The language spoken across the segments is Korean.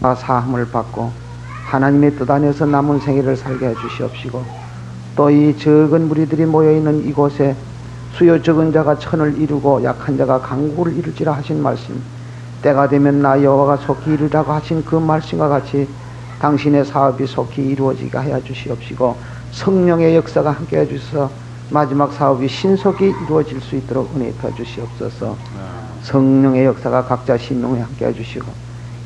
사함을 받고 하나님의 뜻 안에서 남은 생애를 살게 해주시옵시고, 또 이 적은 무리들이 모여있는 이곳에 수요 적은 자가 천을 이루고 약한 자가 강국을 이룰지라 하신 말씀, 때가 되면 나 여호와가 속히 이루라고 하신 그 말씀과 같이 당신의 사업이 속히 이루어지게 하여 주시옵시고, 성령의 역사가 함께 해주셔서 마지막 사업이 신속히 이루어질 수 있도록 은혜 입혀 주시옵소서. 성령의 역사가 각자 심령에 함께 해주시고,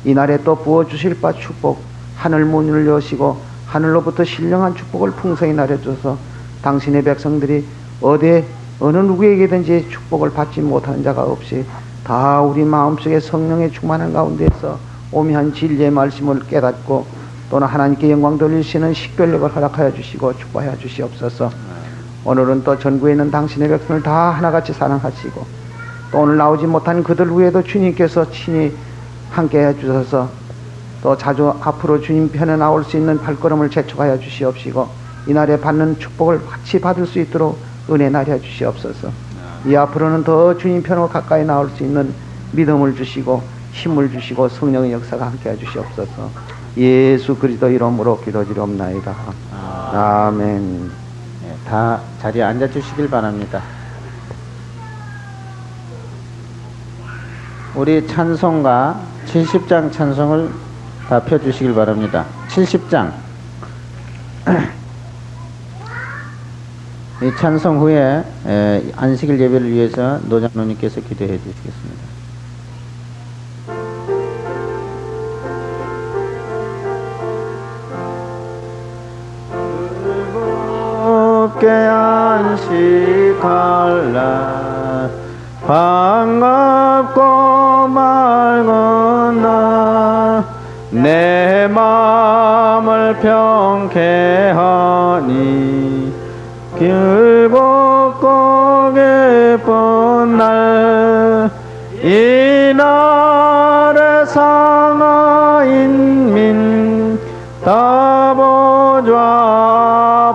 이날에 또 부어주실 바 축복, 하늘 문을 여시고 하늘로부터 신령한 축복을 풍성히 내려줘서 당신의 백성들이 어느 누구에게든지 축복을 받지 못하는 자가 없이 다 우리 마음속에 성령의 충만한 가운데서 오묘한 진리의 말씀을 깨닫고 또는 하나님께 영광 돌리시는 식별력을 허락하여 주시고 축복하여 주시옵소서. 오늘은 또 전국에 있는 당신의 백성을 다 하나같이 사랑하시고, 또 오늘 나오지 못한 그들 위에도 주님께서 친히 함께 해주셔서 또 자주 앞으로 주님 편에 나올 수 있는 발걸음을 재촉하여 주시옵시고, 이날에 받는 축복을 같이 받을 수 있도록 은혜 나려 주시옵소서. 이 앞으로는 더 주님 편으로 가까이 나올 수 있는 믿음을 주시고 힘을 주시고 성령의 역사가 함께 해주시옵소서. 예수 그리스도 이름으로 기도드리옵나이다. 아멘. 네, 다 자리에 앉아주시길 바랍니다. 우리 찬송가 70장 찬송을 다 펴주시길 바랍니다. 70장. 이 찬송 후에 안식일 예배를 위해서 노장로님께서 기도해 주시겠습니다. 즐겁게 안식할라 반갑고 맑은 날 내 마음을 평케하니 길고 기쁜 날 이날의 상하인민 다보좌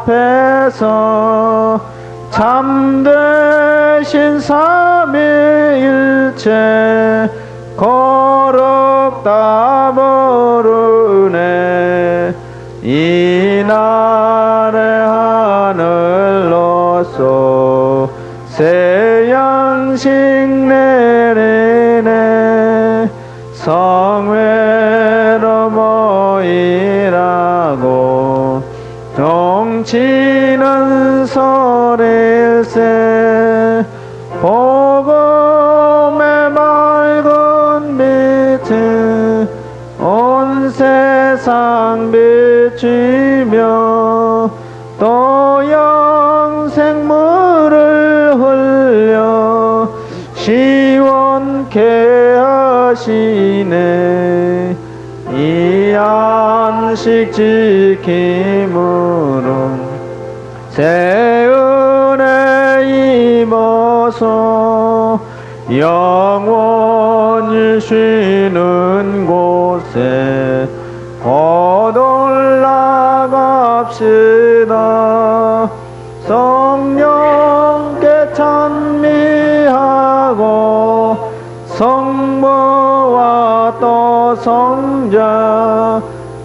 앞에서 참되신 삼위일체 거룩다 부르네. 이날의 하늘로서 새 양식 내리네. 성회로 모이라고 정치는 소릴세. 복음의 맑은 빛이 온 세상 비추며 또 영생물을 흘려 시원케 하시네. 이 안식 지킴으로 새 은혜 입어서 영원히 쉬는 곳에 곧 올라갑시다. 성령께 찬미하고 성부와 또 성자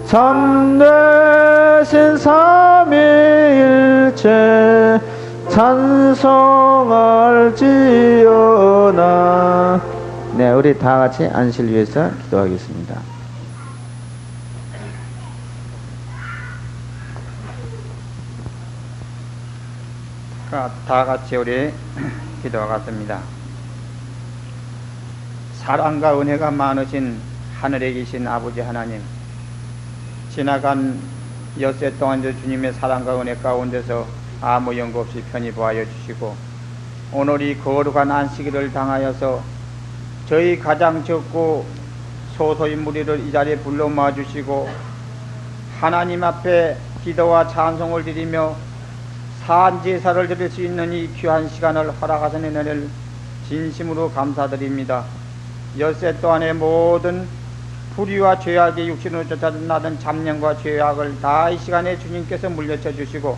참되신 삼위일체 찬송할지어다. 네, 우리 다 같이 안식을 위해서 기도하겠습니다. 다 같이 우리 기도하겠습니다. 사랑과 은혜가 많으신 하늘에 계신 아버지 하나님, 지나간 엿새 동안 주님의 사랑과 은혜 가운데서 아무 연고 없이 편히 보아여 주시고, 오늘 이 거룩한 안식일을 당하여서 저희 가장 적고 소소인 무리를 이 자리에 불러 모아주시고 하나님 앞에 기도와 찬송을 드리며 산제사를 드릴 수 있는 이 귀한 시간을 허락하신 은혜를 진심으로 감사드립니다. 엿새 동안의 모든 불의와 죄악의 육신으로 쫓아나던 잡념과 죄악을 다 이 시간에 주님께서 물려쳐 주시고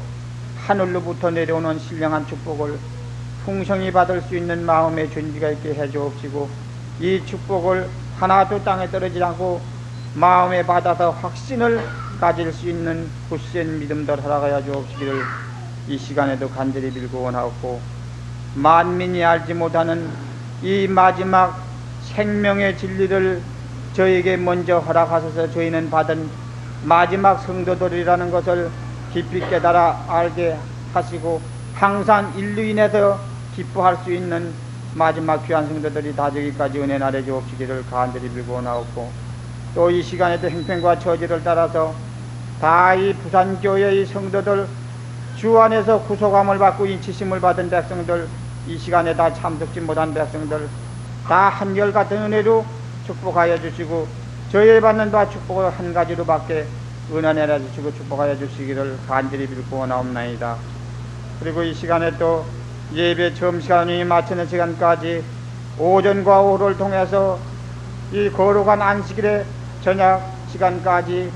하늘로부터 내려오는 신령한 축복을 풍성히 받을 수 있는 마음의 준비가 있게 해 주옵시고, 이 축복을 하나도 땅에 떨어지지 않고 마음에 받아서 확신을 가질 수 있는 굳센 믿음들 살아가야 주옵시기를 이 시간에도 간절히 빌고 원하옵고, 만민이 알지 못하는 이 마지막 생명의 진리를 저에게 먼저 허락하셔서 저희는 받은 마지막 성도들이라는 것을 깊이 깨달아 알게 하시고, 항상 인류 인해서 기뻐할 수 있는 마지막 귀한 성도들이 다 되기까지 은혜 나래 주옵시기를 간절히 빌고 원하옵고, 또 이 시간에도 행편과 처지를 따라서 다 이 부산교회의 성도들, 주 안에서 구속함을 받고 인치심을 받은 백성들, 이 시간에 다 참석지 못한 백성들 다 한결같은 은혜로 축복하여 주시고, 저희의 받는 바 축복을 한 가지로 밖에 은혜내라 주시고 축복하여 주시기를 간절히 빌고 원하옵나이다. 그리고 이 시간에 또 예배 처음 시간이 마치는 시간까지 오전과 오후를 통해서 이 거룩한 안식일의 저녁 시간까지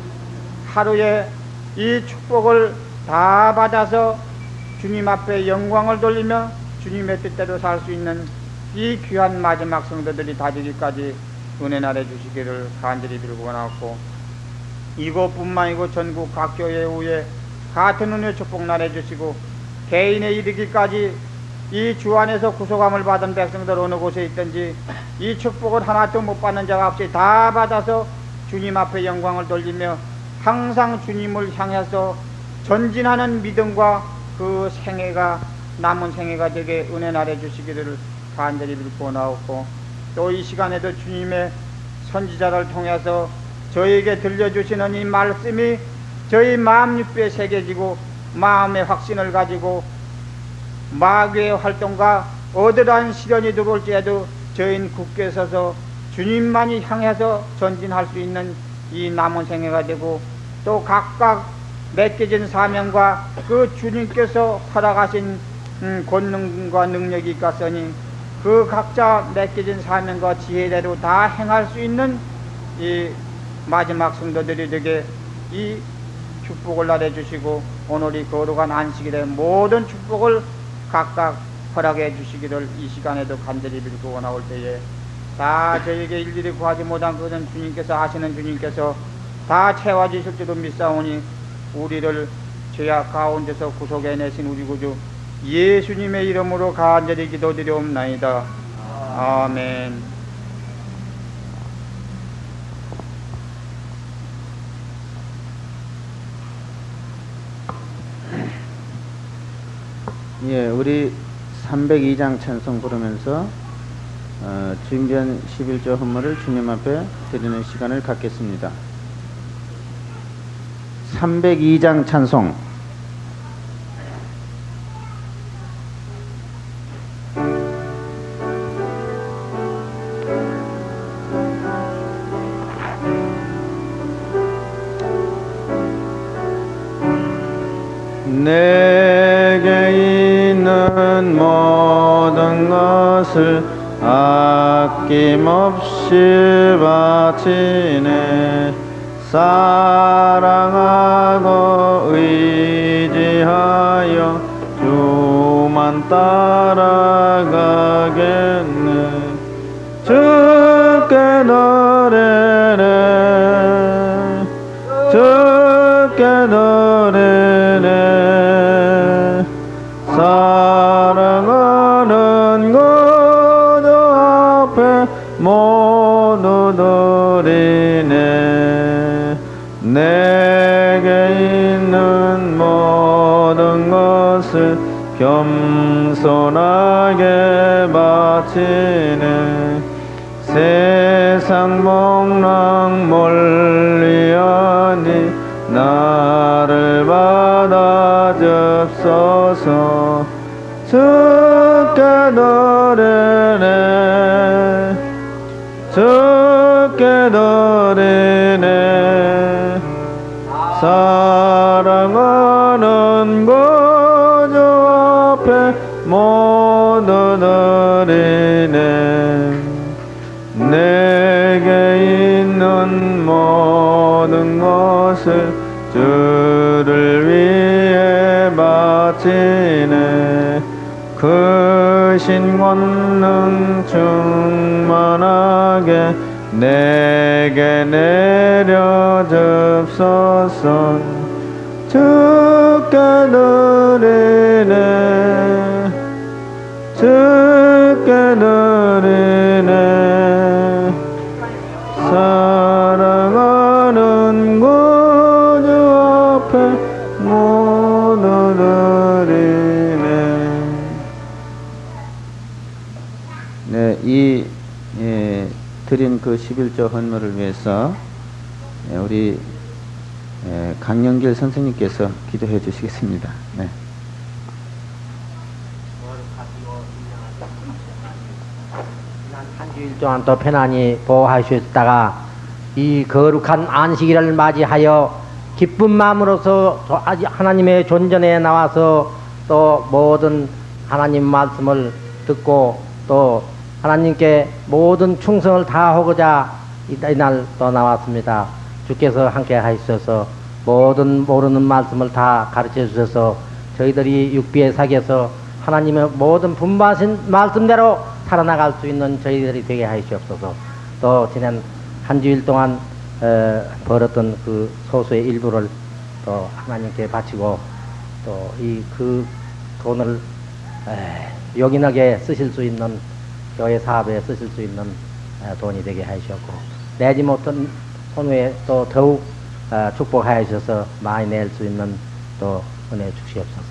하루에 이 축복을 다 받아서 주님 앞에 영광을 돌리며 주님의 뜻대로 살 수 있는 이 귀한 마지막 성도들이 다 되기까지 은혜 나래 주시기를 간절히 빌고 원하옵고, 이곳뿐만 아니고 전국 각 교회 후에 같은 은혜 축복 나래 주시고, 개인에 이르기까지 이 주 안에서 구속함을 받은 백성들 어느 곳에 있든지 이 축복을 하나도 못 받는 자가 없이 다 받아서 주님 앞에 영광을 돌리며 항상 주님을 향해서 전진하는 믿음과 그 생애가 남은 생애가 되게 은혜 나래 주시기를 간절히 빌고 나옵고, 또 이 시간에도 주님의 선지자를 통해서 저에게 들려주시는 이 말씀이 저희 마음 깊게 새겨지고 마음의 확신을 가지고 마귀의 활동과 어떠한 시련이 들어올지라도 저희는 굳게 서서 주님만이 향해서 전진할 수 있는 이 남은 생애가 되고, 또 각각 맡겨진 사명과 그 주님께서 허락하신 권능과 능력이 있겠으니 그 각자 맡겨진 사명과 지혜대로 다 행할 수 있는 이 마지막 성도들이 되게 이 축복을 나래 주시고, 오늘 이 거룩한 안식일의 모든 축복을 각각 허락해 주시기를 이 시간에도 간절히 빌고 원하올 때에, 다 저에게 일일이 구하지 못한 것은 주님께서 아시는 주님께서 다 채워주실 줄로 믿사오니, 우리를 죄악 가운데서 구속해내신 우리 구주 예수님의 이름으로 간절히 기도드리옵나이다. 아멘. 예, 우리 302장 찬송 부르면서 주인변 11조 헌물을 주님 앞에 드리는 시간을 갖겠습니다. 302장 찬송. 내게 있는 모든 것을 아낌없이 바치네. 사랑하고 의지하여 주만 따라가겠네. 주께 노래네, 주께 노래네. 사랑하는 구주 앞에 모두 드리네. 내게 있는 모든 것을 겸손하게 바치네. 세상 목랑 멀리하니 나를 받아 줍소서. 주께 노래네, 주께 노래네. 사랑하는 구주 앞에 모두 드리네. 내게 있는 모든 것을 주를 위해 바치네. 크신 권능 충만하게 내게 내려 줍소서. 주께 드리네, 주께 드리네. 사랑하는 구주 앞에 모두 드리네. 네, 드린 그 11조 헌물을 위해서 우리 강영길 선생님께서 기도해 주시겠습니다. 네. 한 주일 동안 또 편안히 보호하셨다가 이 거룩한 안식일을 맞이하여 기쁜 마음으로서 하나님의 존전에 나와서 또 모든 하나님 말씀을 듣고 또 하나님께 모든 충성을 다하고자 이날 또 나왔습니다. 주께서 함께 하시셔서 모든 모르는 말씀을 다 가르쳐 주셔서 저희들이 육비의 사기에서 하나님의 모든 분부하신 말씀대로 살아나갈 수 있는 저희들이 되게 하시옵소서. 또 지난 한 주일 동안 벌었던 그 소수의 일부를 또 하나님께 바치고 또 이 그 돈을 요긴하게 쓰실 수 있는 교회 사업에 쓰실 수 있는 돈이 되게 하시옵고 내지 못한 손후에 또 더욱 축복하여 주셔서 많이 낼 수 있는 또 은혜 주시옵소서.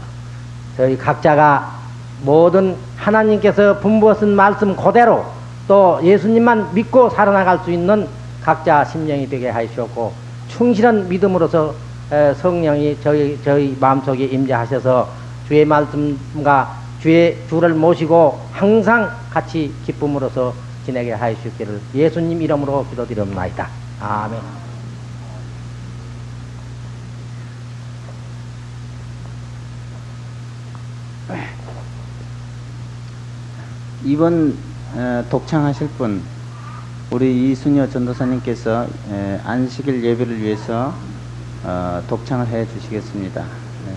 저희 각자가 모든 하나님께서 분부하신 말씀 그대로 또 예수님만 믿고 살아나갈 수 있는 각자 심령이 되게 하시옵고 충실한 믿음으로서 성령이 저희 마음속에 임재하셔서 주의 말씀과 주를 모시고 항상 같이 기쁨으로서 지내게 하시기를 예수님 이름으로 기도드립니다. 아멘. 이번 독창하실 분 우리 이순여 전도사님께서 안식일 예배를 위해서 독창을 해 주시겠습니다. 네.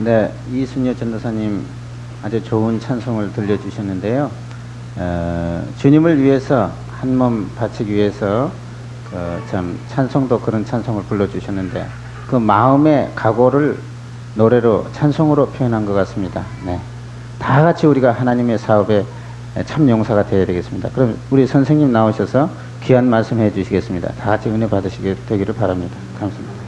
네, 이순여 전도사님 아주 좋은 찬송을 들려주셨는데요. 주님을 위해서 한 몸 바치기 위해서 참 찬송도 그런 찬송을 불러주셨는데 그 마음의 각오를 노래로 찬송으로 표현한 것 같습니다. 네, 다 같이 우리가 하나님의 사업에 참 용사가 되어야 되겠습니다. 그럼 우리 선생님 나오셔서 귀한 말씀 해주시겠습니다. 다 같이 은혜 받으시게 되기를 바랍니다. 감사합니다.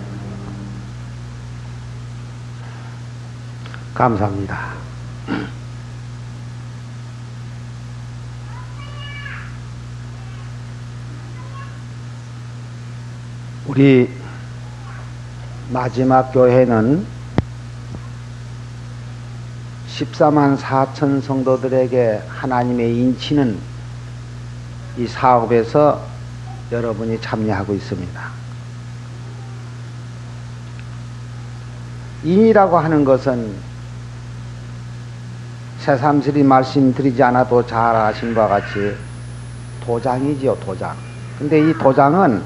감사합니다. 우리 마지막 교회는 14만 4천 성도들에게 하나님의 인치는 이 사업에서 여러분이 참여하고 있습니다. 인이라고 하는 것은 새삼스레 말씀드리지 않아도 잘 아신 바와 같이 도장이지요, 도장. 근데 이 도장은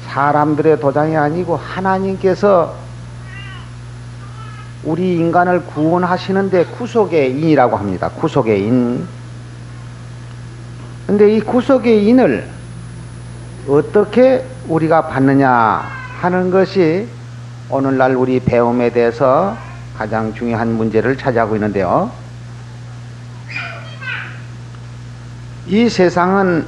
사람들의 도장이 아니고 하나님께서 우리 인간을 구원하시는데 구속의 인이라고 합니다. 구속의 인. 근데 이 구속의 인을 어떻게 우리가 받느냐 하는 것이 오늘날 우리 배움에 대해서 가장 중요한 문제를 차지하고 있는데요. 이 세상은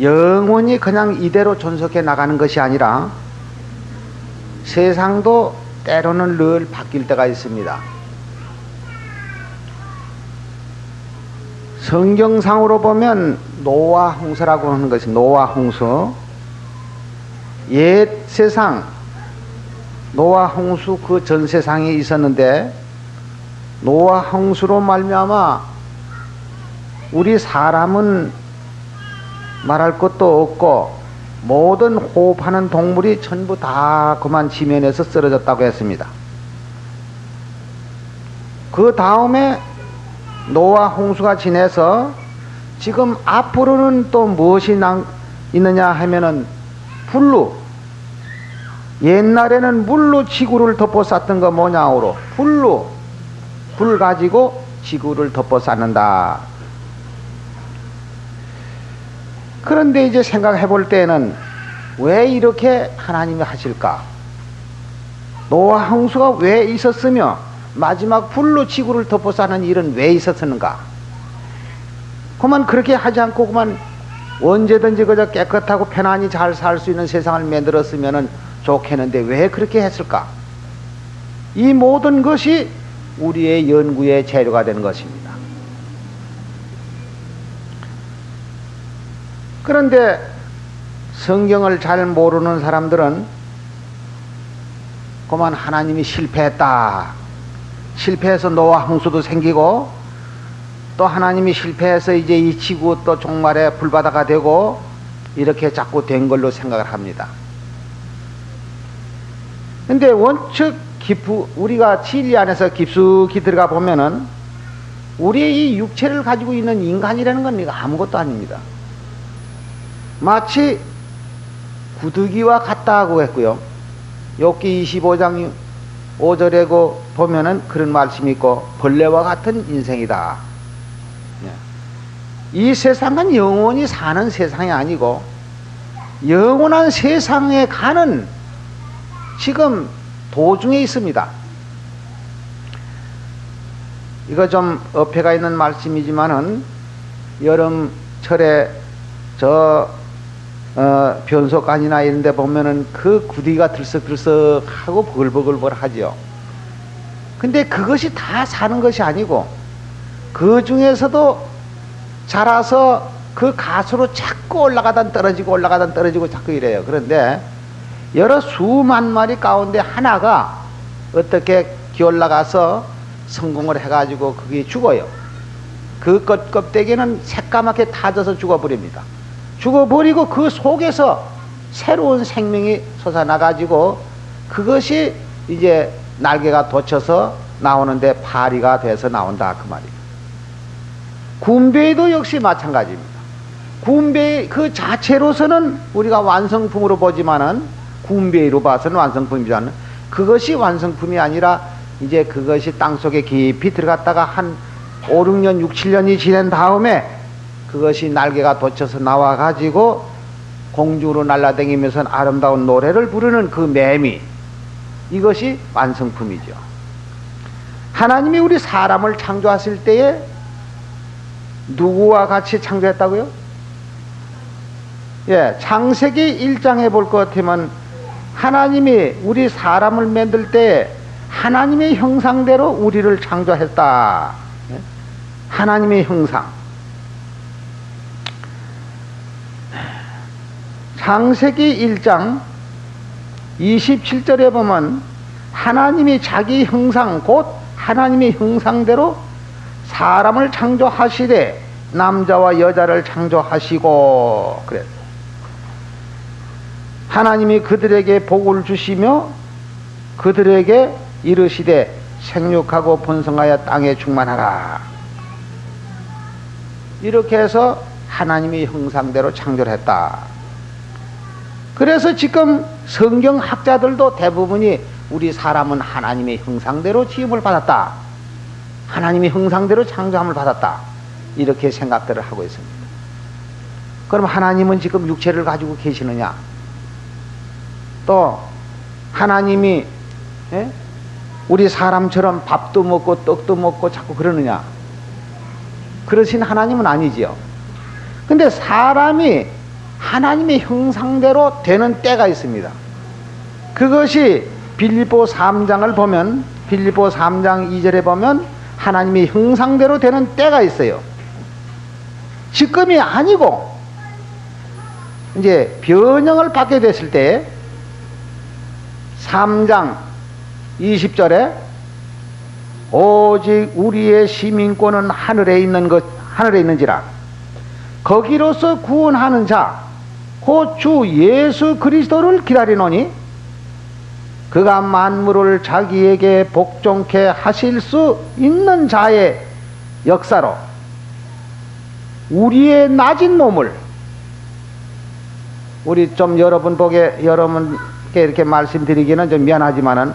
영원히 그냥 이대로 존속해 나가는 것이 아니라 세상도 때로는 늘 바뀔 때가 있습니다. 성경상으로 보면 노아 홍수라고 하는 것이 노아 홍수, 옛 세상 노아 홍수 그 전 세상에 있었는데 노아 홍수로 말미암아 우리 사람은 말할 것도 없고 모든 호흡하는 동물이 전부 다 그만 지면에서 쓰러졌다고 했습니다. 그 다음에 노아 홍수가 지내서 지금 앞으로는 또 무엇이 있느냐 하면은 불로, 옛날에는 물로 지구를 덮어쌌던 거 뭐냐오로 불로, 불 가지고 지구를 덮어쌌는다. 그런데 이제 생각해 볼 때는 왜 이렇게 하나님이 하실까? 노아 홍수가 왜 있었으며 마지막 불로 지구를 덮어싸는 일은 왜 있었는가? 그만 그렇게 하지 않고 그만 언제든지 그저 깨끗하고 편안히 잘 살 수 있는 세상을 만들었으면 좋겠는데 왜 그렇게 했을까? 이 모든 것이 우리의 연구의 재료가 되는 것입니다. 그런데 성경을 잘 모르는 사람들은 그만 하나님이 실패했다. 실패해서 노아 홍수도 생기고 또 하나님이 실패해서 이제 이 지구 또 종말에 불바다가 되고 이렇게 자꾸 된 걸로 생각을 합니다. 근데 원칙 우리가 진리 안에서 깊숙이 들어가 보면은 우리의 이 육체를 가지고 있는 인간이라는 건 아무것도 아닙니다. 마치 구더기와 같다고 했고요. 욥기 25장 5절에 보면은 그런 말씀이 있고 벌레와 같은 인생이다. 이 세상은 영원히 사는 세상이 아니고 영원한 세상에 가는 지금 도중에 있습니다. 이거 좀 어폐가 있는 말씀이지만은 여름철에 변속간이나 이런 데 보면은 그 구디가 들썩들썩하고 버글버글 하지요. 근데 그것이 다 사는 것이 아니고 그 중에서도 자라서 그 가수로 자꾸 올라가다 떨어지고 자꾸 이래요. 그런데 여러 수만 마리 가운데 하나가 어떻게 기어올라가서 성공을 해가지고 그게 죽어요. 그 껍데기는 새까맣게 타져서 죽어버립니다. 죽어버리고 그 속에서 새로운 생명이 솟아나가지고 그것이 이제 날개가 돋쳐서 나오는데 파리가 돼서 나온다 그 말이에요. 군배도 역시 마찬가지입니다. 군배 그 자체로서는 우리가 완성품으로 보지만은 군배로 봐서는 완성품이지 않는 그것이 완성품이 아니라 이제 그것이 땅속에 깊이 들어갔다가 한 5, 6년, 6, 7년이 지난 다음에 그것이 날개가 돋쳐서 나와가지고 공중으로 날아다니면서 아름다운 노래를 부르는 그 매미, 이것이 완성품이죠. 하나님이 우리 사람을 창조하실 때에 누구와 같이 창조했다고요? 예, 창세기 1장에 볼 것 같으면 하나님이 우리 사람을 만들 때 하나님의 형상대로 우리를 창조했다. 예? 하나님의 형상. 창세기 1장 27절에 보면 하나님이 자기 형상 곧 하나님의 형상대로 사람을 창조하시되 남자와 여자를 창조하시고 그랬어요. 하나님이 그들에게 복을 주시며 그들에게 이르시되 생육하고 번성하여 땅에 충만하라. 이렇게 해서 하나님의 형상대로 창조를 했다. 그래서 지금 성경학자들도 대부분이 우리 사람은 하나님의 형상대로 지음을 받았다. 하나님의 형상대로 창조함을 받았다. 이렇게 생각들을 하고 있습니다. 그럼 하나님은 지금 육체를 가지고 계시느냐? 또 하나님이 우리 사람처럼 밥도 먹고 떡도 먹고 자꾸 그러느냐? 그러신 하나님은 아니지요. 근데 사람이 하나님의 형상대로 되는 때가 있습니다. 그것이 빌립보 3장을 보면 빌립보 3장 2절에 보면 하나님의 형상대로 되는 때가 있어요. 지금이 아니고 이제 변형을 받게 됐을 때 3장 20절에 오직 우리의 시민권은 하늘에 있는지라 거기로서 구원하는 자 곧 주 예수 그리스도를 기다리노니 그가 만물을 자기에게 복종케 하실 수 있는 자의 역사로 우리의 낮은 몸을 우리 좀 여러분께 이렇게 말씀드리기는 좀 미안하지만은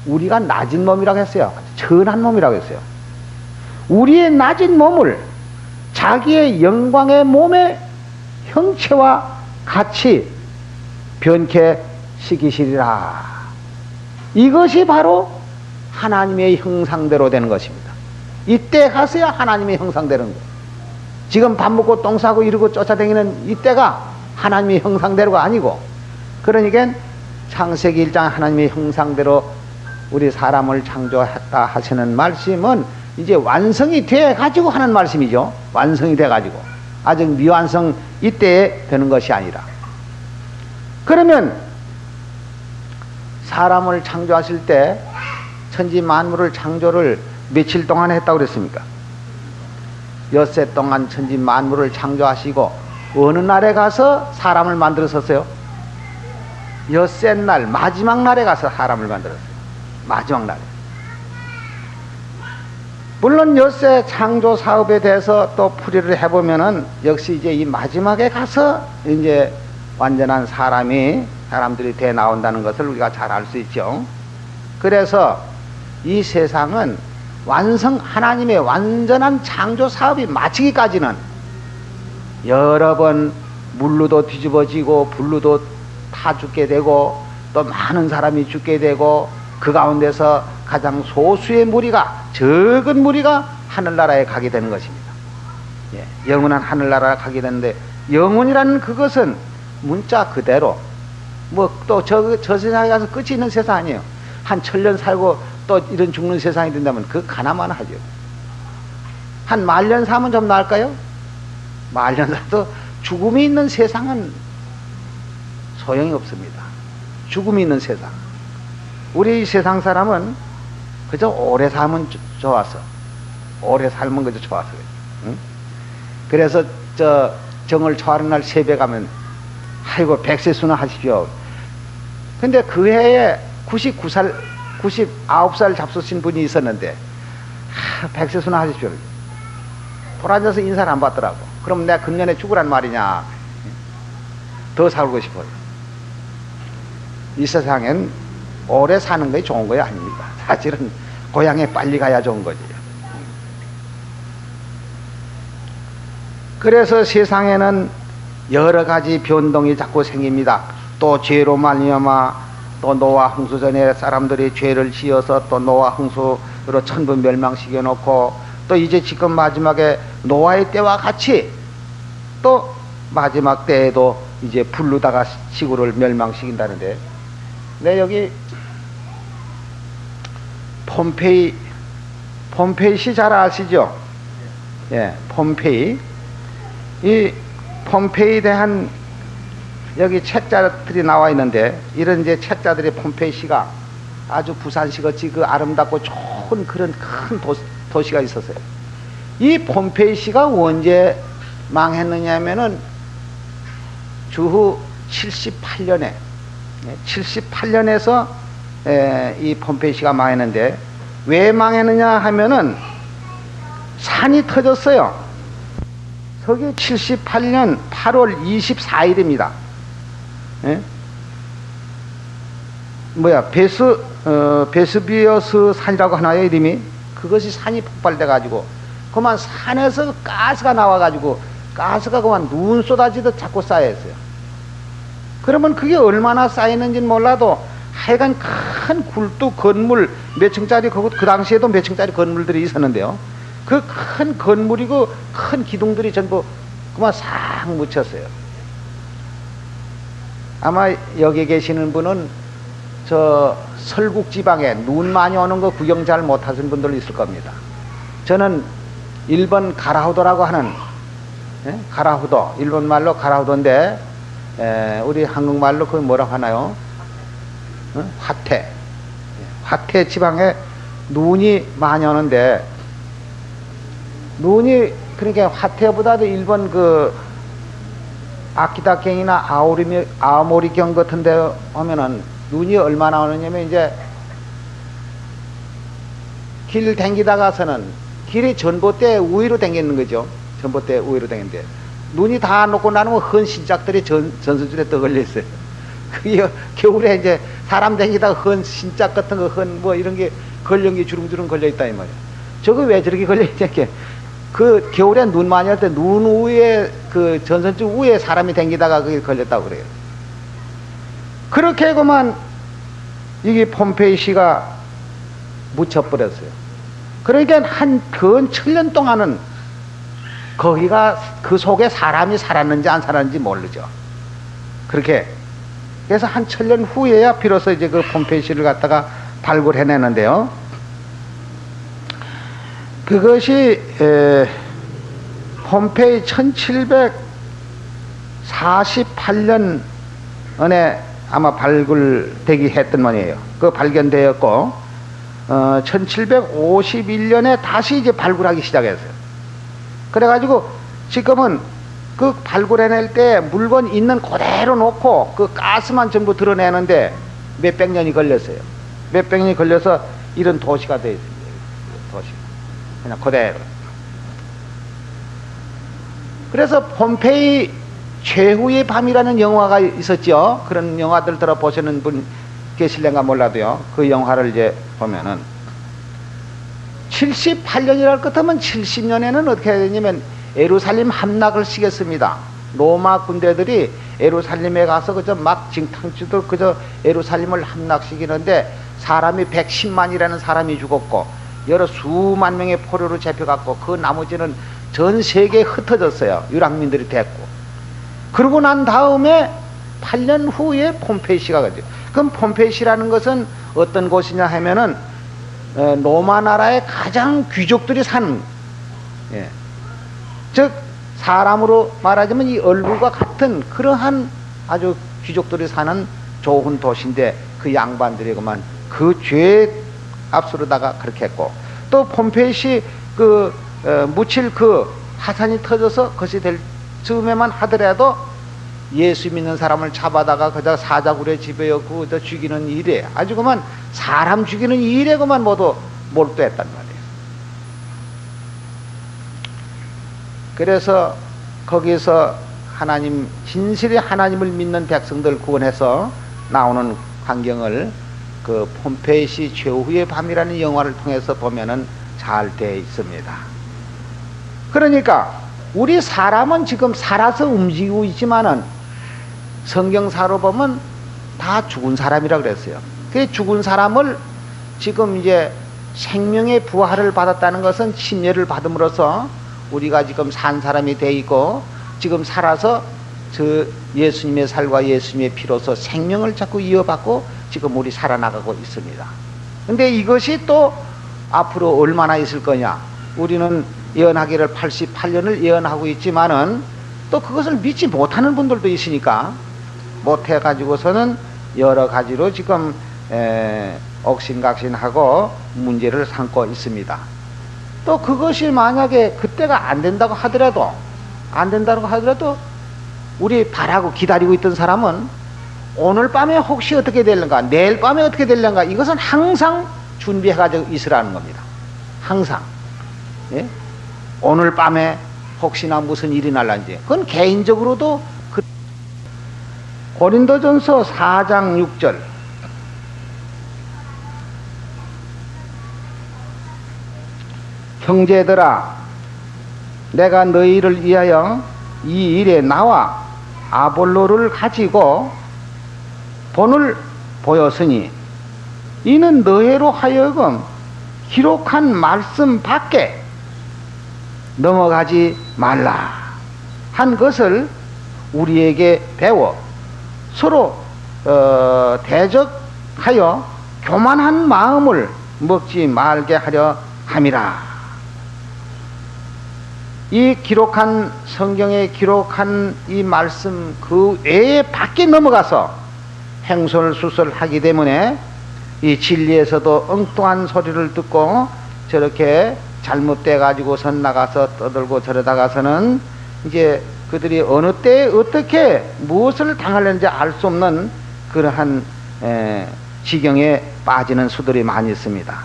우리가 낮은 몸이라고 했어요. 천한 몸이라고 했어요. 우리의 낮은 몸을 자기의 영광의 몸의 형체와 같이 변케 시키시리라. 이것이 바로 하나님의 형상대로 되는 것입니다. 이때 가서야 하나님의 형상되는 거예요. 지금 밥 먹고 똥 싸고 이러고 쫓아다니는 이때가 하나님의 형상대로가 아니고, 그러니까 창세기 1장 하나님의 형상대로 우리 사람을 창조했다 하시는 말씀은 이제 완성이 돼 가지고 하는 말씀이죠. 완성이 돼 가지고 아직 미완성 이때에 되는 것이 아니라. 그러면 사람을 창조하실 때 천지 만물을 창조를 며칠 동안 했다고 그랬습니까? 엿새 동안 천지 만물을 창조하시고 어느 날에 가서 사람을 만들었었어요? 엿새 날 마지막 날에 가서 사람을 만들었어요. 마지막 날에. 물론 엿새 창조 사업에 대해서 또 풀이를 해보면은 역시 이제 이 마지막에 가서 이제 완전한 사람들이 돼 나온다는 것을 우리가 잘 알 수 있죠. 그래서 이 세상은 하나님의 완전한 창조 사업이 마치기까지는 여러 번 물로도 뒤집어지고 불로도 타 죽게 되고 또 많은 사람이 죽게 되고 그 가운데서 가장 소수의 무리가, 적은 무리가 하늘나라에 가게 되는 것입니다. 예, 영원한 하늘나라에 가게 되는데, 영원이라는 그것은 문자 그대로 뭐 또 저 세상에 가서 끝이 있는 세상 아니에요. 한 1000년 살고 또 이런 죽는 세상이 된다면 그 가나마나 하죠. 한 10,000년 사면 좀 나을까요? 10,000년 살도 죽음이 있는 세상은 소용이 없습니다. 죽음이 있는 세상. 우리 세상 사람은 그저 오래 살면 좋았어. 오래 살면 그저 좋았어. 응? 그래서 저 정월 초하는 날 세배 가면 아이고 백세수나 하십시오. 근데 그 해에 99살 잡수신 분이 있었는데 백세수나 하십시오. 돌아앉아서 인사를 안 받더라고. 그럼 내가 금년에 죽으란 말이냐. 더 살고 싶어요. 이 세상엔 오래 사는 것이 좋은 거 아닙니다. 사실은 고향에 빨리 가야 좋은 거지. 그래서 세상에는 여러 가지 변동이 자꾸 생깁니다. 또 죄로 말미암아 또 노아 홍수 전에 사람들이 죄를 지어서 또 노아 홍수로 천부 멸망시켜 놓고 또 이제 지금 마지막에 노아의 때와 같이 또 마지막 때에도 이제 불르다가 지구를 멸망시킨다는데, 네, 여기 폼페이시 잘 아시죠? 예, 폼페이. 이 폼페이에 대한 여기 책자들이 나와 있는데, 이런 이제 책자들이 폼페이시가 아주 부산시같이 그 아름답고 좋은 그런 큰 도시가 있었어요. 이 폼페이시가 언제 망했느냐면은 주후 78년에 78년에서 이 폼페이시가 망했는데, 왜 망했느냐 하면은 산이 터졌어요. 서기 78년 8월 24일입니다. 예? 베스비어스 산이라고 하나요, 이름이? 그것이 산이 폭발돼 가지고 그만 산에서 가스가 나와 가지고 가스가 그만 눈 쏟아지듯 자꾸 쌓여있어요. 그러면 그게 얼마나 쌓이는지는 몰라도 하여간 큰 굴뚝 건물 몇 층짜리, 그 당시에도 몇 층짜리 건물들이 있었는데요, 그 큰 건물이고 큰 기둥들이 전부 그만 싹 묻혔어요. 아마 여기 계시는 분은 저 설국 지방에 눈 많이 오는 거 구경 잘 못하신 분들 있을 겁니다. 저는 일본 가라후도라고 하는, 가라후도, 일본 말로 가라후도인데, 우리 한국말로 그걸 뭐라고 하나요? 화태 지방에 눈이 많이 오는데, 눈이 그러니까 화태보다도 일본 그 아키타경이나 아오모리경 같은 데 오면은 눈이 얼마나 오느냐면, 이제 길 댕기다가서는 길이 전봇대 우위로 댕기는 거죠. 전봇대 우위로 댕기는데 눈이 다 녹고 나면 헌 신짝들이 전선줄에 떠 걸려 있어요. 그게 겨울에 이제 사람 댕기다가 헌 신짝 같은 거, 헌 뭐 이런 게 걸린 게 주름주름 걸려 있다 이 말이야. 저거 왜 저렇게 걸려 있냐? 그 겨울에 눈 많이 올 때 눈 위에 그 전선줄 위에 사람이 댕기다가 그게 걸렸다고 그래요. 그렇게 그만 이게 폼페이시가 묻혀버렸어요. 그러니까 한 근 1000년 동안은 거기가 그 속에 사람이 살았는지 안 살았는지 모르죠. 그렇게 그래서 한 1000년 후에야 비로소 이제 그 폼페이시를 갖다가 발굴해내는데요, 그것이 폼페이 1748년에 아마 발굴되기 했던 모양이에요. 그 발견되었고 1751년에 다시 이제 발굴하기 시작했어요. 그래가지고 지금은 그 발굴해낼 때 물건 있는 그대로 놓고 그 가스만 전부 드러내는데 몇백 년이 걸렸어요. 몇백 년이 걸려서 이런 도시가 되어 있습니다. 도시 그냥 그대로. 그래서 폼페이 최후의 밤이라는 영화가 있었죠. 그런 영화들 들어보시는 분 계실런가 몰라도요, 그 영화를 이제 보면은 78년이랄 것 하면 70년에는 어떻게 해야 되냐면 예루살렘 함락을 시켰습니다. 로마 군대들이 예루살렘에 가서 그저 막 징탕치도 그저 예루살렘을 함락시키는데 사람이 110만이라는 사람이 죽었고 여러 수만 명의 포로로 잡혀갔고 그 나머지는 전 세계에 흩어졌어요. 유랑민들이 됐고. 그러고 난 다음에 8년 후에 폼페이시가 가죠. 그럼 폼페이시라는 것은 어떤 곳이냐 하면은 로마 나라의 가장 귀족들이 사는, 즉 사람으로 말하자면 이 얼굴과 같은 그러한 아주 귀족들이 사는 좋은 도시인데 그 양반들이 그만 그 죄에 앞서다가 그렇게 했고, 또 폼페이시 그 묻힐 그 화산이 터져서 그것이 될 즈음에만 하더라도 예수 믿는 사람을 잡아다가 그저 사자굴에 집어넣고 그저 죽이는 일에 아주 그만 사람 죽이는 일에 그만 모두 몰두했단 말이에요. 그래서 거기서 하나님, 진실히 하나님을 믿는 백성들 구원해서 나오는 광경을 그 폼페이시 최후의 밤이라는 영화를 통해서 보면은 잘 돼 있습니다. 그러니까 우리 사람은 지금 살아서 움직이고 있지만은 성경사로 보면 다 죽은 사람이라 그랬어요. 그 죽은 사람을 지금 이제 생명의 부활을 받았다는 것은 침례를 받음으로써 우리가 지금 산 사람이 돼 있고 지금 살아서 저 예수님의 살과 예수님의 피로서 생명을 자꾸 이어받고 지금 우리 살아나가고 있습니다. 근데 이것이 또 앞으로 얼마나 있을 거냐. 우리는 예언하기를 88년을 예언하고 있지만은 또 그것을 믿지 못하는 분들도 있으니까 못해 가지고서는 여러 가지로 지금 억신각신하고 문제를 삼고 있습니다. 또 그것이 만약에 그때가 안 된다고 하더라도 우리 바라고 기다리고 있던 사람은 오늘 밤에 혹시 어떻게 될는가, 내일 밤에 어떻게 될는가, 이것은 항상 준비해가지고 있으라는 겁니다. 항상. 예? 오늘 밤에 혹시나 무슨 일이 날란지. 그건 개인적으로도 고린도전서 4장 6절. 형제들아, 내가 너희를 위하여 이 일에 나와 아볼로를 가지고 본을 보였으니 이는 너희로 하여금 기록한 말씀 밖에 넘어가지 말라 한 것을 우리에게 배워 서로 대적하여 교만한 마음을 먹지 말게 하려 함이라. 이 기록한 성경에 기록한 이 말씀 그 외에 밖에 넘어가서 행설수설하기 때문에 이 진리에서도 엉뚱한 소리를 듣고 저렇게 잘못돼 가지고선 나가서 떠들고 저러다가서는 이제 그들이 어느 때에 어떻게 무엇을 당하려는지 알 수 없는 그러한 지경에 빠지는 수들이 많이 있습니다.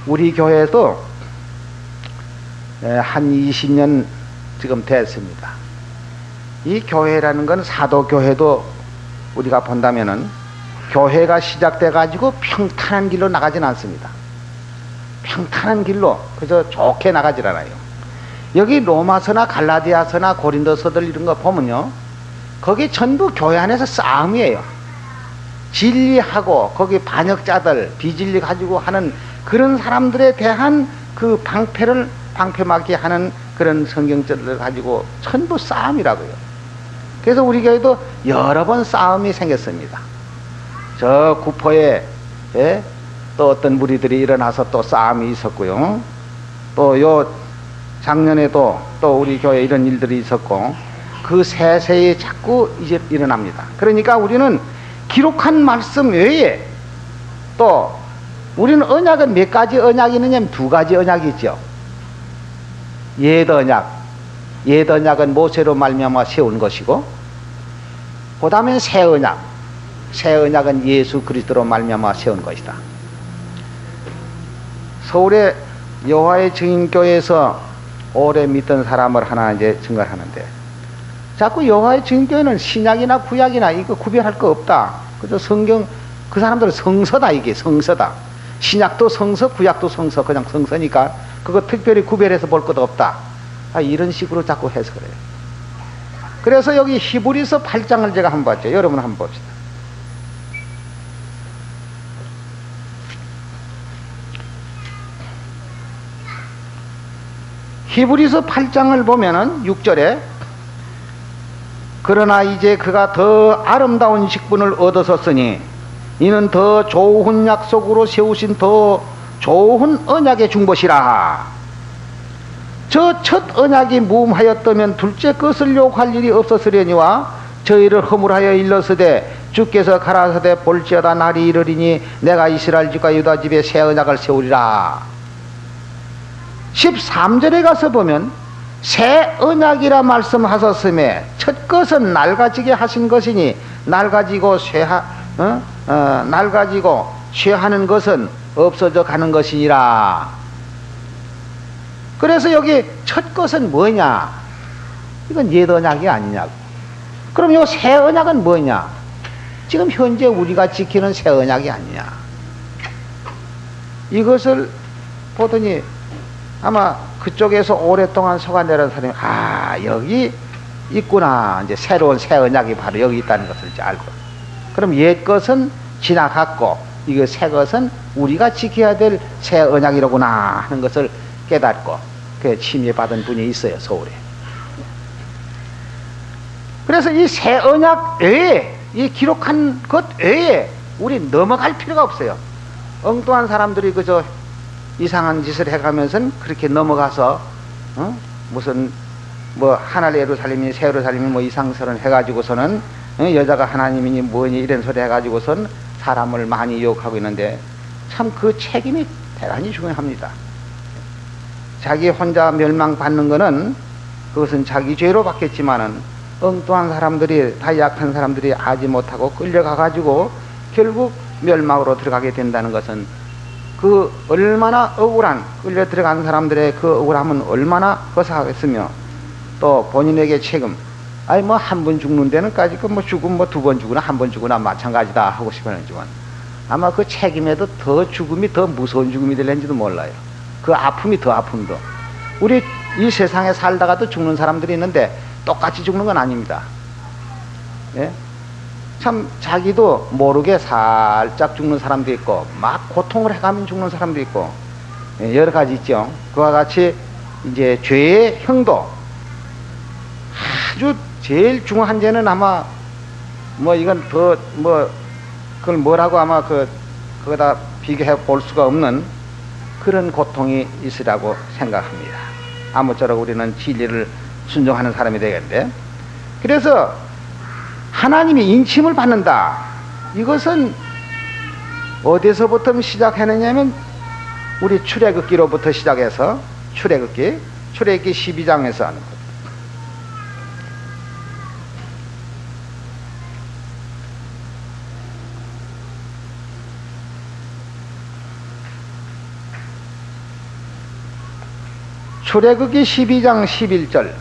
우리 교회도 한 20년 지금 됐습니다. 이 교회라는 건 사도교회도 우리가 본다면은 교회가 시작돼 가지고 평탄한 길로 나가진 않습니다. 평탄한 길로 그저 좋게 나가질 않아요. 여기 로마서나 갈라디아서나 고린도서들 이런 거 보면요, 거기 전부 교회 안에서 싸움이에요. 진리하고 거기 반역자들 비진리 가지고 하는 그런 사람들에 대한 그 방패막이 하는 그런 성경절을 가지고 전부 싸움이라고요. 그래서 우리 교회도 여러 번 싸움이 생겼습니다. 저 구포에 또 어떤 무리들이 일어나서 또 싸움이 있었고요. 또 요 작년에도 또 우리 교회에 이런 일들이 있었고 그 세세히 자꾸 이제 일어납니다. 그러니까 우리는 기록한 말씀 외에 또 우리는 언약은 몇 가지 언약이 있느냐면 두 가지 언약이 있죠. 옛 언약은 모세로 말미암아 세운 것이고 그 다음에 새 언약은 예수 그리스도로 말미암아 세운 것이다. 서울의 여호와의 증인교회에서 오래 믿던 사람을 하나 이제 증거하는데 자꾸 여호와의 증인교회는 신약이나 구약이나 이거 구별할 거 없다. 그저 성경 그 사람들은 성서다. 이게 성서다. 신약도 성서, 구약도 성서, 그냥 성서니까 그거 특별히 구별해서 볼 것도 없다. 이런 식으로 자꾸 해석을 해요. 그래서 여기 히브리서 8장을 제가 한번 봤죠. 여러분 한번 봅시다. 히브리서 8장을 보면은 6절에 그러나 이제 그가 더 아름다운 직분을 얻었었으니 이는 더 좋은 약속으로 세우신 더 좋은 언약의 중보시라. 저 첫 언약이 무음하였다면 둘째 것을 요구할 일이 없었으려니와 저희를 허물하여 일렀으되 주께서 가라사대 볼지어다 날이 이르리니 내가 이스라엘 집과 유다 집에 새 언약을 세우리라. 13절에 가서 보면 새 언약이라 말씀하셨음에 첫 것은 낡아지게 하신 것이니 낡아지고 쇠하는 것은 없어져 가는 것이니라. 그래서 여기 첫 것은 뭐냐? 이건 옛 언약이 아니냐고. 그럼 이 새 언약은 뭐냐? 지금 현재 우리가 지키는 새 언약이 아니냐? 이것을 보더니 아마 그쪽에서 오랫동안 서간대라는 사람이 여기 있구나. 이제 새로운 새 언약이 바로 여기 있다는 것을 이제 알고. 그럼 옛 것은 지나갔고 이거 새 것은 우리가 지켜야 될 새 언약이로구나 하는 것을 깨닫고 그 침례받은 분이 있어요, 서울에. 그래서 이 새 언약 외에, 이 기록한 것 외에 우리 넘어갈 필요가 없어요. 엉뚱한 사람들이 그저 이상한 짓을 해가면서는 그렇게 넘어가서 무슨 뭐 하늘 예루살렘이 새 예루살렘이 뭐 이상스러운 해가지고서는 여자가 하나님이니 뭐니 이런 소리 해가지고선 사람을 많이 유혹하고 있는데 참 그 책임이 대단히 중요합니다. 자기 혼자 멸망받는 거는 그것은 자기 죄로 받겠지만은 엉뚱한 사람들이, 다 약한 사람들이 아지 못하고 끌려가가지고 결국 멸망으로 들어가게 된다는 것은 그 얼마나 억울한, 끌려 들어간 사람들의 그 억울함은 얼마나 거사하겠으며 또 본인에게 책임, 아니 뭐 한 번 죽는 데는까지 그 뭐 죽으면 뭐 두 번 죽으나 한 번 죽으나 마찬가지다 하고 싶었지만 아마 그 책임에도 더 죽음이 더 무서운 죽음이 될는지도 몰라요. 그 아픔이 더 아픔도. 우리 이 세상에 살다가도 죽는 사람들이 있는데 똑같이 죽는 건 아닙니다. 예? 참 자기도 모르게 살짝 죽는 사람도 있고 막 고통을 해가면 죽는 사람도 있고, 예, 여러 가지 있죠. 그와 같이 이제 죄의 형도 아주 제일 중요한 죄는 아마 뭐 이건 더 뭐 그걸 뭐라고 아마 그거다 비교해 볼 수가 없는 그런 고통이 있으라고 생각합니다. 아무쪼록 우리는 진리를 순종하는 사람이 되겠는데, 그래서 하나님이 인침을 받는다. 이것은 어디서부터 시작했느냐면 우리 출애굽기로부터 시작해서 출애굽기 12장에서 하는 것. 출애굽기 12장 11절.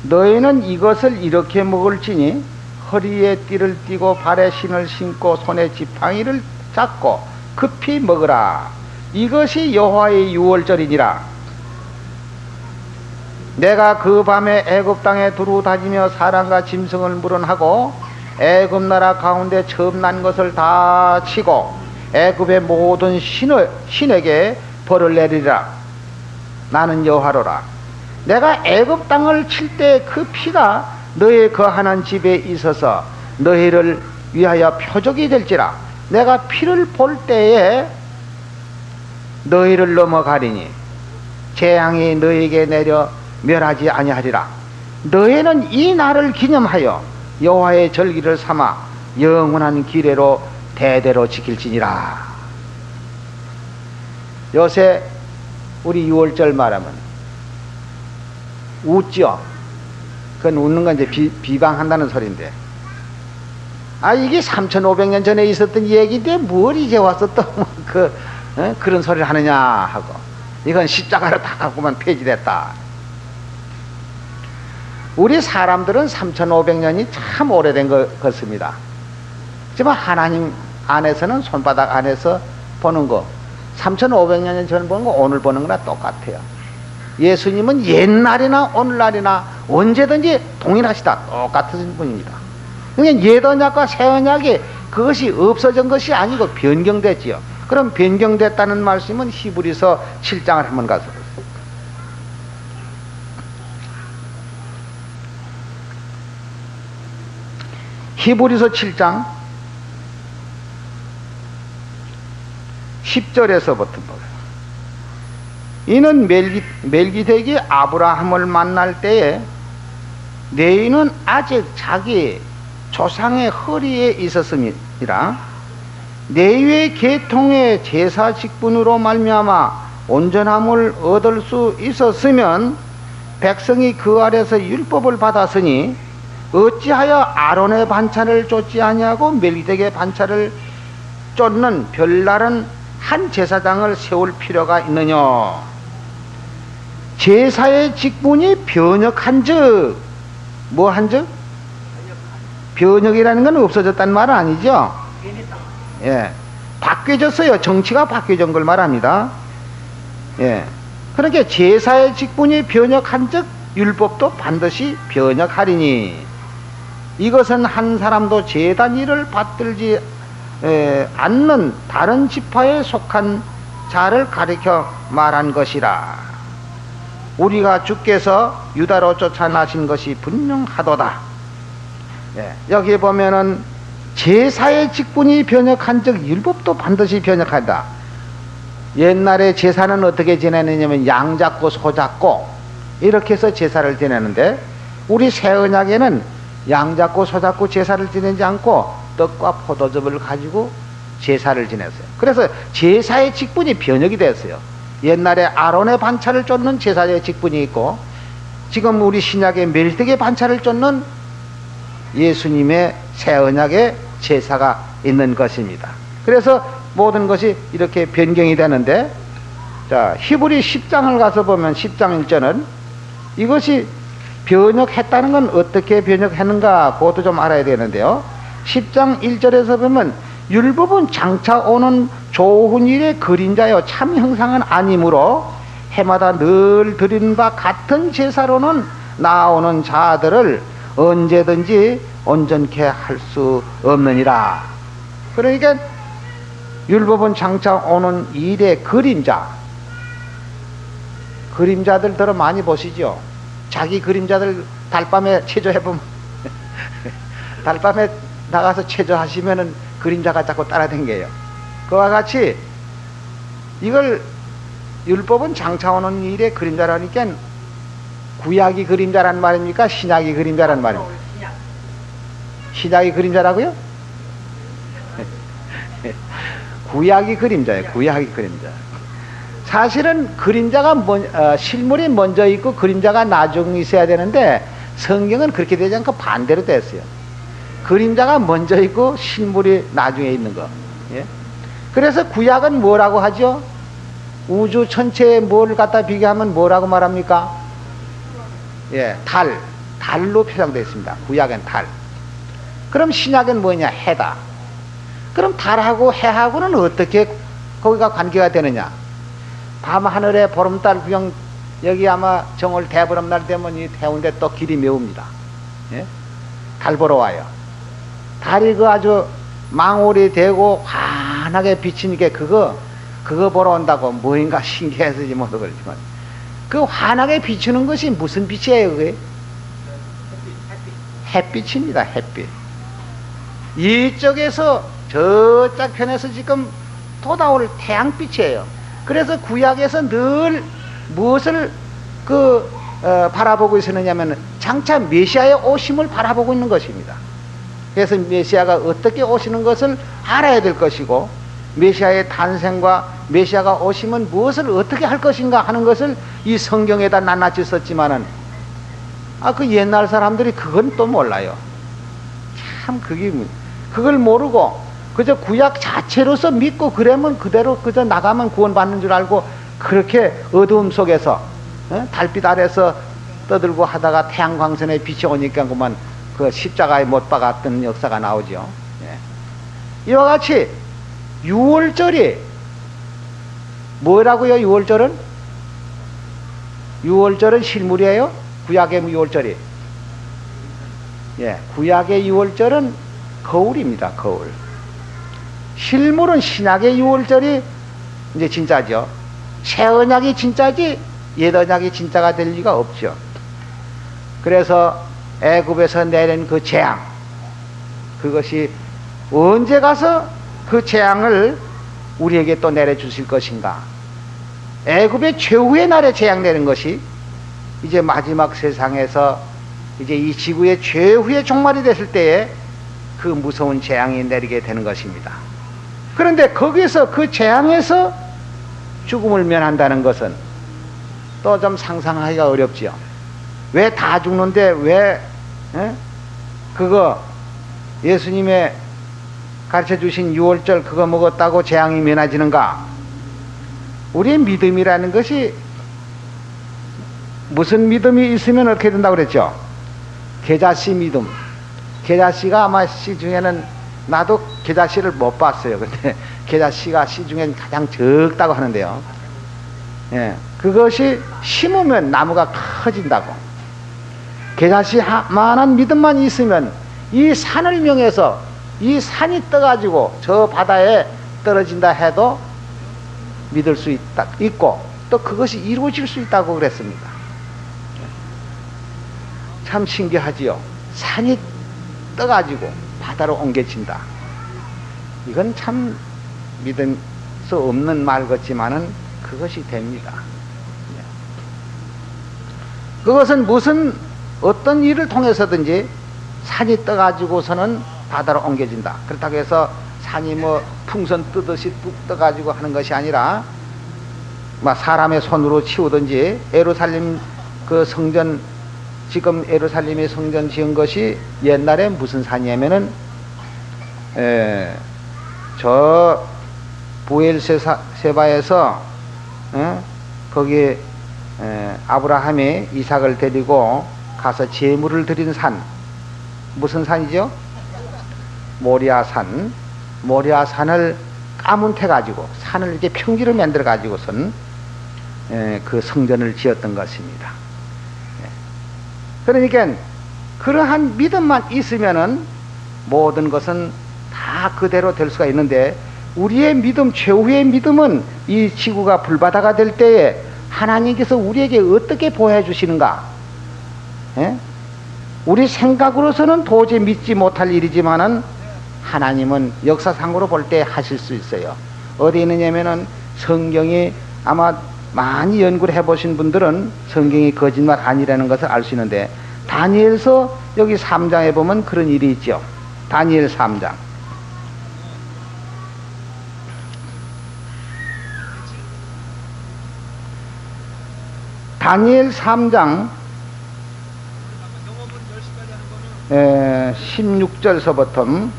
너희는 이것을 이렇게 먹을지니 허리에 띠를 띠고 발에 신을 신고 손에 지팡이를 잡고 급히 먹으라. 이것이 여호와의 유월절이니라. 내가 그 밤에 애굽 땅에 두루 다니며 사람과 짐승을 물어하고 애굽 나라 가운데 처음 난 것을 다 치고 애굽의 모든 신에게 벌을 내리라. 나는 여호와로라. 내가 애굽 땅을 칠 때 그 피가 너희 거하는 집에 있어서 너희를 위하여 표적이 될지라. 내가 피를 볼 때에 너희를 넘어가리니 재앙이 너희에게 내려 멸하지 아니하리라. 너희는 이 날을 기념하여 여호와의 절기를 삼아 영원한 기례로 대대로 지킬지니라. 요새 우리 6월절 말하면 웃죠. 그건 웃는 건 이제 비방한다는 소리인데, 아 이게 3500년 전에 있었던 얘기인데 뭘 이제 와서 또 그런 소리를 하느냐 하고, 이건 십자가로 다 갖고만 폐지됐다. 우리 사람들은 3500년이 참 오래된 것 같습니다. 하지만 하나님 안에서는, 손바닥 안에서 보는 거 3500년 전 보는 거 오늘 보는 거나 똑같아요. 예수님은 옛날이나 오늘날이나 언제든지 동일하시다. 똑같은 분입니다. 그러니까 옛 언약과 새 언약이 그것이 없어진 것이 아니고 변경됐지요. 그럼 변경됐다는 말씀은 히브리서 7장을 한번 가서 보세요. 히브리서 7장 10절에서부터 보세요. 이는 멜기세덱이 아브라함을 만날 때에 레위는 아직 자기 조상의 허리에 있었음이라. 레위의 계통의 제사 직분으로 말미암아 온전함을 얻을 수 있었으면 백성이 그 아래서 율법을 받았으니 어찌하여 아론의 반차를 쫓지 아니하고 멜기세덱의 반차를 쫓는 별다른 한 제사장을 세울 필요가 있느냐. 제사의 직분이 변역한즉, 뭐 한즉? 변역이라는 건 없어졌다는 말은 아니죠. 예, 바뀌어졌어요. 정치가 바뀌어진 걸 말합니다. 예, 그러니까 제사의 직분이 변역한즉 율법도 반드시 변역하리니 이것은 한 사람도 제단 일을 받들지 않는 다른 지파에 속한 자를 가리켜 말한 것이라. 우리가 주께서 유다로 쫓아나신 것이 분명하도다. 여기 보면은 제사의 직분이 변혁한 즉 율법도 반드시 변혁한다. 옛날에 제사는 어떻게 지내느냐면 양 잡고 소 잡고 이렇게 해서 제사를 지내는데, 우리 새 언약에는 양 잡고 소 잡고 제사를 지내지 않고 떡과 포도즙을 가지고 제사를 지냈어요. 그래서 제사의 직분이 변혁이 됐어요. 옛날에 아론의 반차를 쫓는 제사의 직분이 있고, 지금 우리 신약의 멜득의 반차를 쫓는 예수님의 새 언약의 제사가 있는 것입니다. 그래서 모든 것이 이렇게 변경이 되는데, 자, 히브리 10장을 가서 보면 10장 1절은 이것이 변혁했다는 건 어떻게 변혁했는가 그것도 좀 알아야 되는데요. 10장 1절에서 보면 율법은 장차 오는 좋은 일의 그림자요 참 형상은 아니므로 해마다 늘 드리는 바 같은 제사로는 나오는 자들을 언제든지 온전케 할 수 없느니라. 그러니까 율법은 장차 오는 일의 그림자들 들어 많이 보시죠. 자기 그림자들 달밤에 체조해보면 달밤에 나가서 체조하시면은 그림자가 자꾸 따라다녀요. 그와 같이 이걸 율법은 장차 오는 일의 그림자라니까 구약이 그림자란 말입니까? 신약이 그림자란 말입니까? 신약이 그림자라고요? 구약이 그림자예요. 구약이 그림자. 사실은 그림자가 실물이 먼저 있고 그림자가 나중에 있어야 되는데 성경은 그렇게 되지 않고 반대로 됐어요. 그림자가 먼저 있고 실물이 나중에 있는 거. 예? 그래서 구약은 뭐라고 하죠? 우주 전체에 뭘 갖다 비교하면 뭐라고 말합니까? 예, 달로 표상되어 있습니다. 구약은 달. 그럼 신약은 뭐냐? 해다. 그럼 달하고 해하고는 어떻게 거기가 관계가 되느냐? 밤하늘에 보름달 구경, 여기 아마 정월 대보름날 되면 이 해운대 또 길이 메웁니다. 예? 달 보러 와요. 달이 그 아주 망울이 되고 환하게 비치니까 그거 보러 온다고 뭐인가 신기해서지 뭐도 그렇지만, 그 환하게 비추는 것이 무슨 빛이에요? 그게? 햇빛입니다. 햇빛. 이쪽에서 저쪽 편에서 지금 돋아올 태양빛이에요. 그래서 구약에서 늘 무엇을 바라보고 있었느냐면 장차 메시아의 오심을 바라보고 있는 것입니다. 그래서 메시아가 어떻게 오시는 것을 알아야 될 것이고, 메시아의 탄생과 메시아가 오시면 무엇을 어떻게 할 것인가 하는 것을 이 성경에다 낱낱이 썼지만은 그 옛날 사람들이 그건 또 몰라요. 참 그걸 모르고 그저 구약 자체로서 믿고 그러면 그대로 그저 나가면 구원받는 줄 알고 그렇게 어두움 속에서 달빛 아래서 떠들고 하다가 태양광선에 빛이 오니까 그만 그 십자가에 못 박았던 역사가 나오죠. 예. 이와 같이 유월절이 뭐라고요? 유월절은 실물이에요? 구약의 유월절이. 예, 구약의 유월절은 거울입니다. 거울. 실물은 신약의 유월절이 이제 진짜죠. 새 언약이 진짜지 옛 언약이 진짜가 될 리가 없죠. 그래서 애굽에서 내린 그 재앙, 그것이 언제 가서 그 재앙을 우리에게 또 내려주실 것인가? 애굽의 최후의 날에 재앙 내린 것이 이제 마지막 세상에서 이제 이 지구의 최후의 종말이 됐을 때에 그 무서운 재앙이 내리게 되는 것입니다. 그런데 거기서 그 재앙에서 죽음을 면한다는 것은 또 좀 상상하기가 어렵지요. 왜 다 죽는데 왜 그거 예수님의 가르쳐 주신 유월절 그거 먹었다고 재앙이 면해지는가? 우리의 믿음이라는 것이 무슨 믿음이 있으면 어떻게 된다고 그랬죠? 계자씨 믿음. 계자씨가 아마 시 중에는 나도 계자씨를 못 봤어요. 근데 계자씨가 시 중에는 가장 적다고 하는데요. 예, 그것이 심으면 나무가 커진다고. 계자씨만한 믿음만 있으면 이 산을 명해서 이 산이 떠가지고 저 바다에 떨어진다 해도 믿을 수 있고 또 그것이 이루어질 수 있다고 그랬습니다. 참 신기하지요. 산이 떠가지고 바다로 옮겨진다. 이건 참 믿을 수 없는 말 같지만은 그것이 됩니다. 그것은 무슨 어떤 일을 통해서든지 산이 떠가지고서는 바다로 옮겨진다. 그렇다고 해서 산이 뭐 풍선 뜨듯이 뚝 떠가지고 하는 것이 아니라 막 사람의 손으로 치우든지 예루살렘 그 성전 지금 예루살렘의 성전 지은 것이 옛날에 무슨 산이냐면은 저 부엘세바에서 거기 아브라함이 이삭을 데리고 가서 제물을 드린 산 무슨 산이죠? 모리아산. 모리아산을 까문태 가지고 산을 이렇게 평지로 만들어 가지고선 그 성전을 지었던 것입니다. 그러니까 그러한 믿음만 있으면은 모든 것은 다 그대로 될 수가 있는데 우리의 믿음, 최후의 믿음은 이 지구가 불바다가 될 때에 하나님께서 우리에게 어떻게 보호해 주시는가? 우리 생각으로서는 도저히 믿지 못할 일이지만은 하나님은 역사상으로 볼 때 하실 수 있어요. 어디 있느냐면은 성경이 아마 많이 연구를 해보신 분들은 성경이 거짓말 아니라는 것을 알 수 있는데 다니엘서 여기 3장에 보면 그런 일이 있죠. 다니엘 3장. 다니엘 3장 16절서부터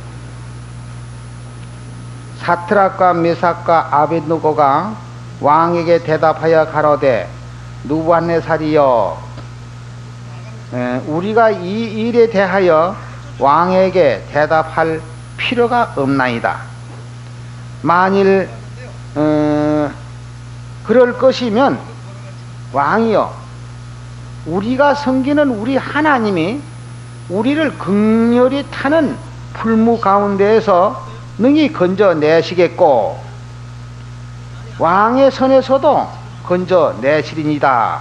사트락과 메삭과 아벳느고가 왕에게 대답하여 가로되 누부갓네살이여 우리가 이 일에 대하여 왕에게 대답할 필요가 없나이다. 만일 그럴 것이면 왕이여 우리가 섬기는 우리 하나님이 우리를 극렬히 타는 풀무 가운데에서 능히 건져내시겠고 왕의 손에서도 건져내시리니다.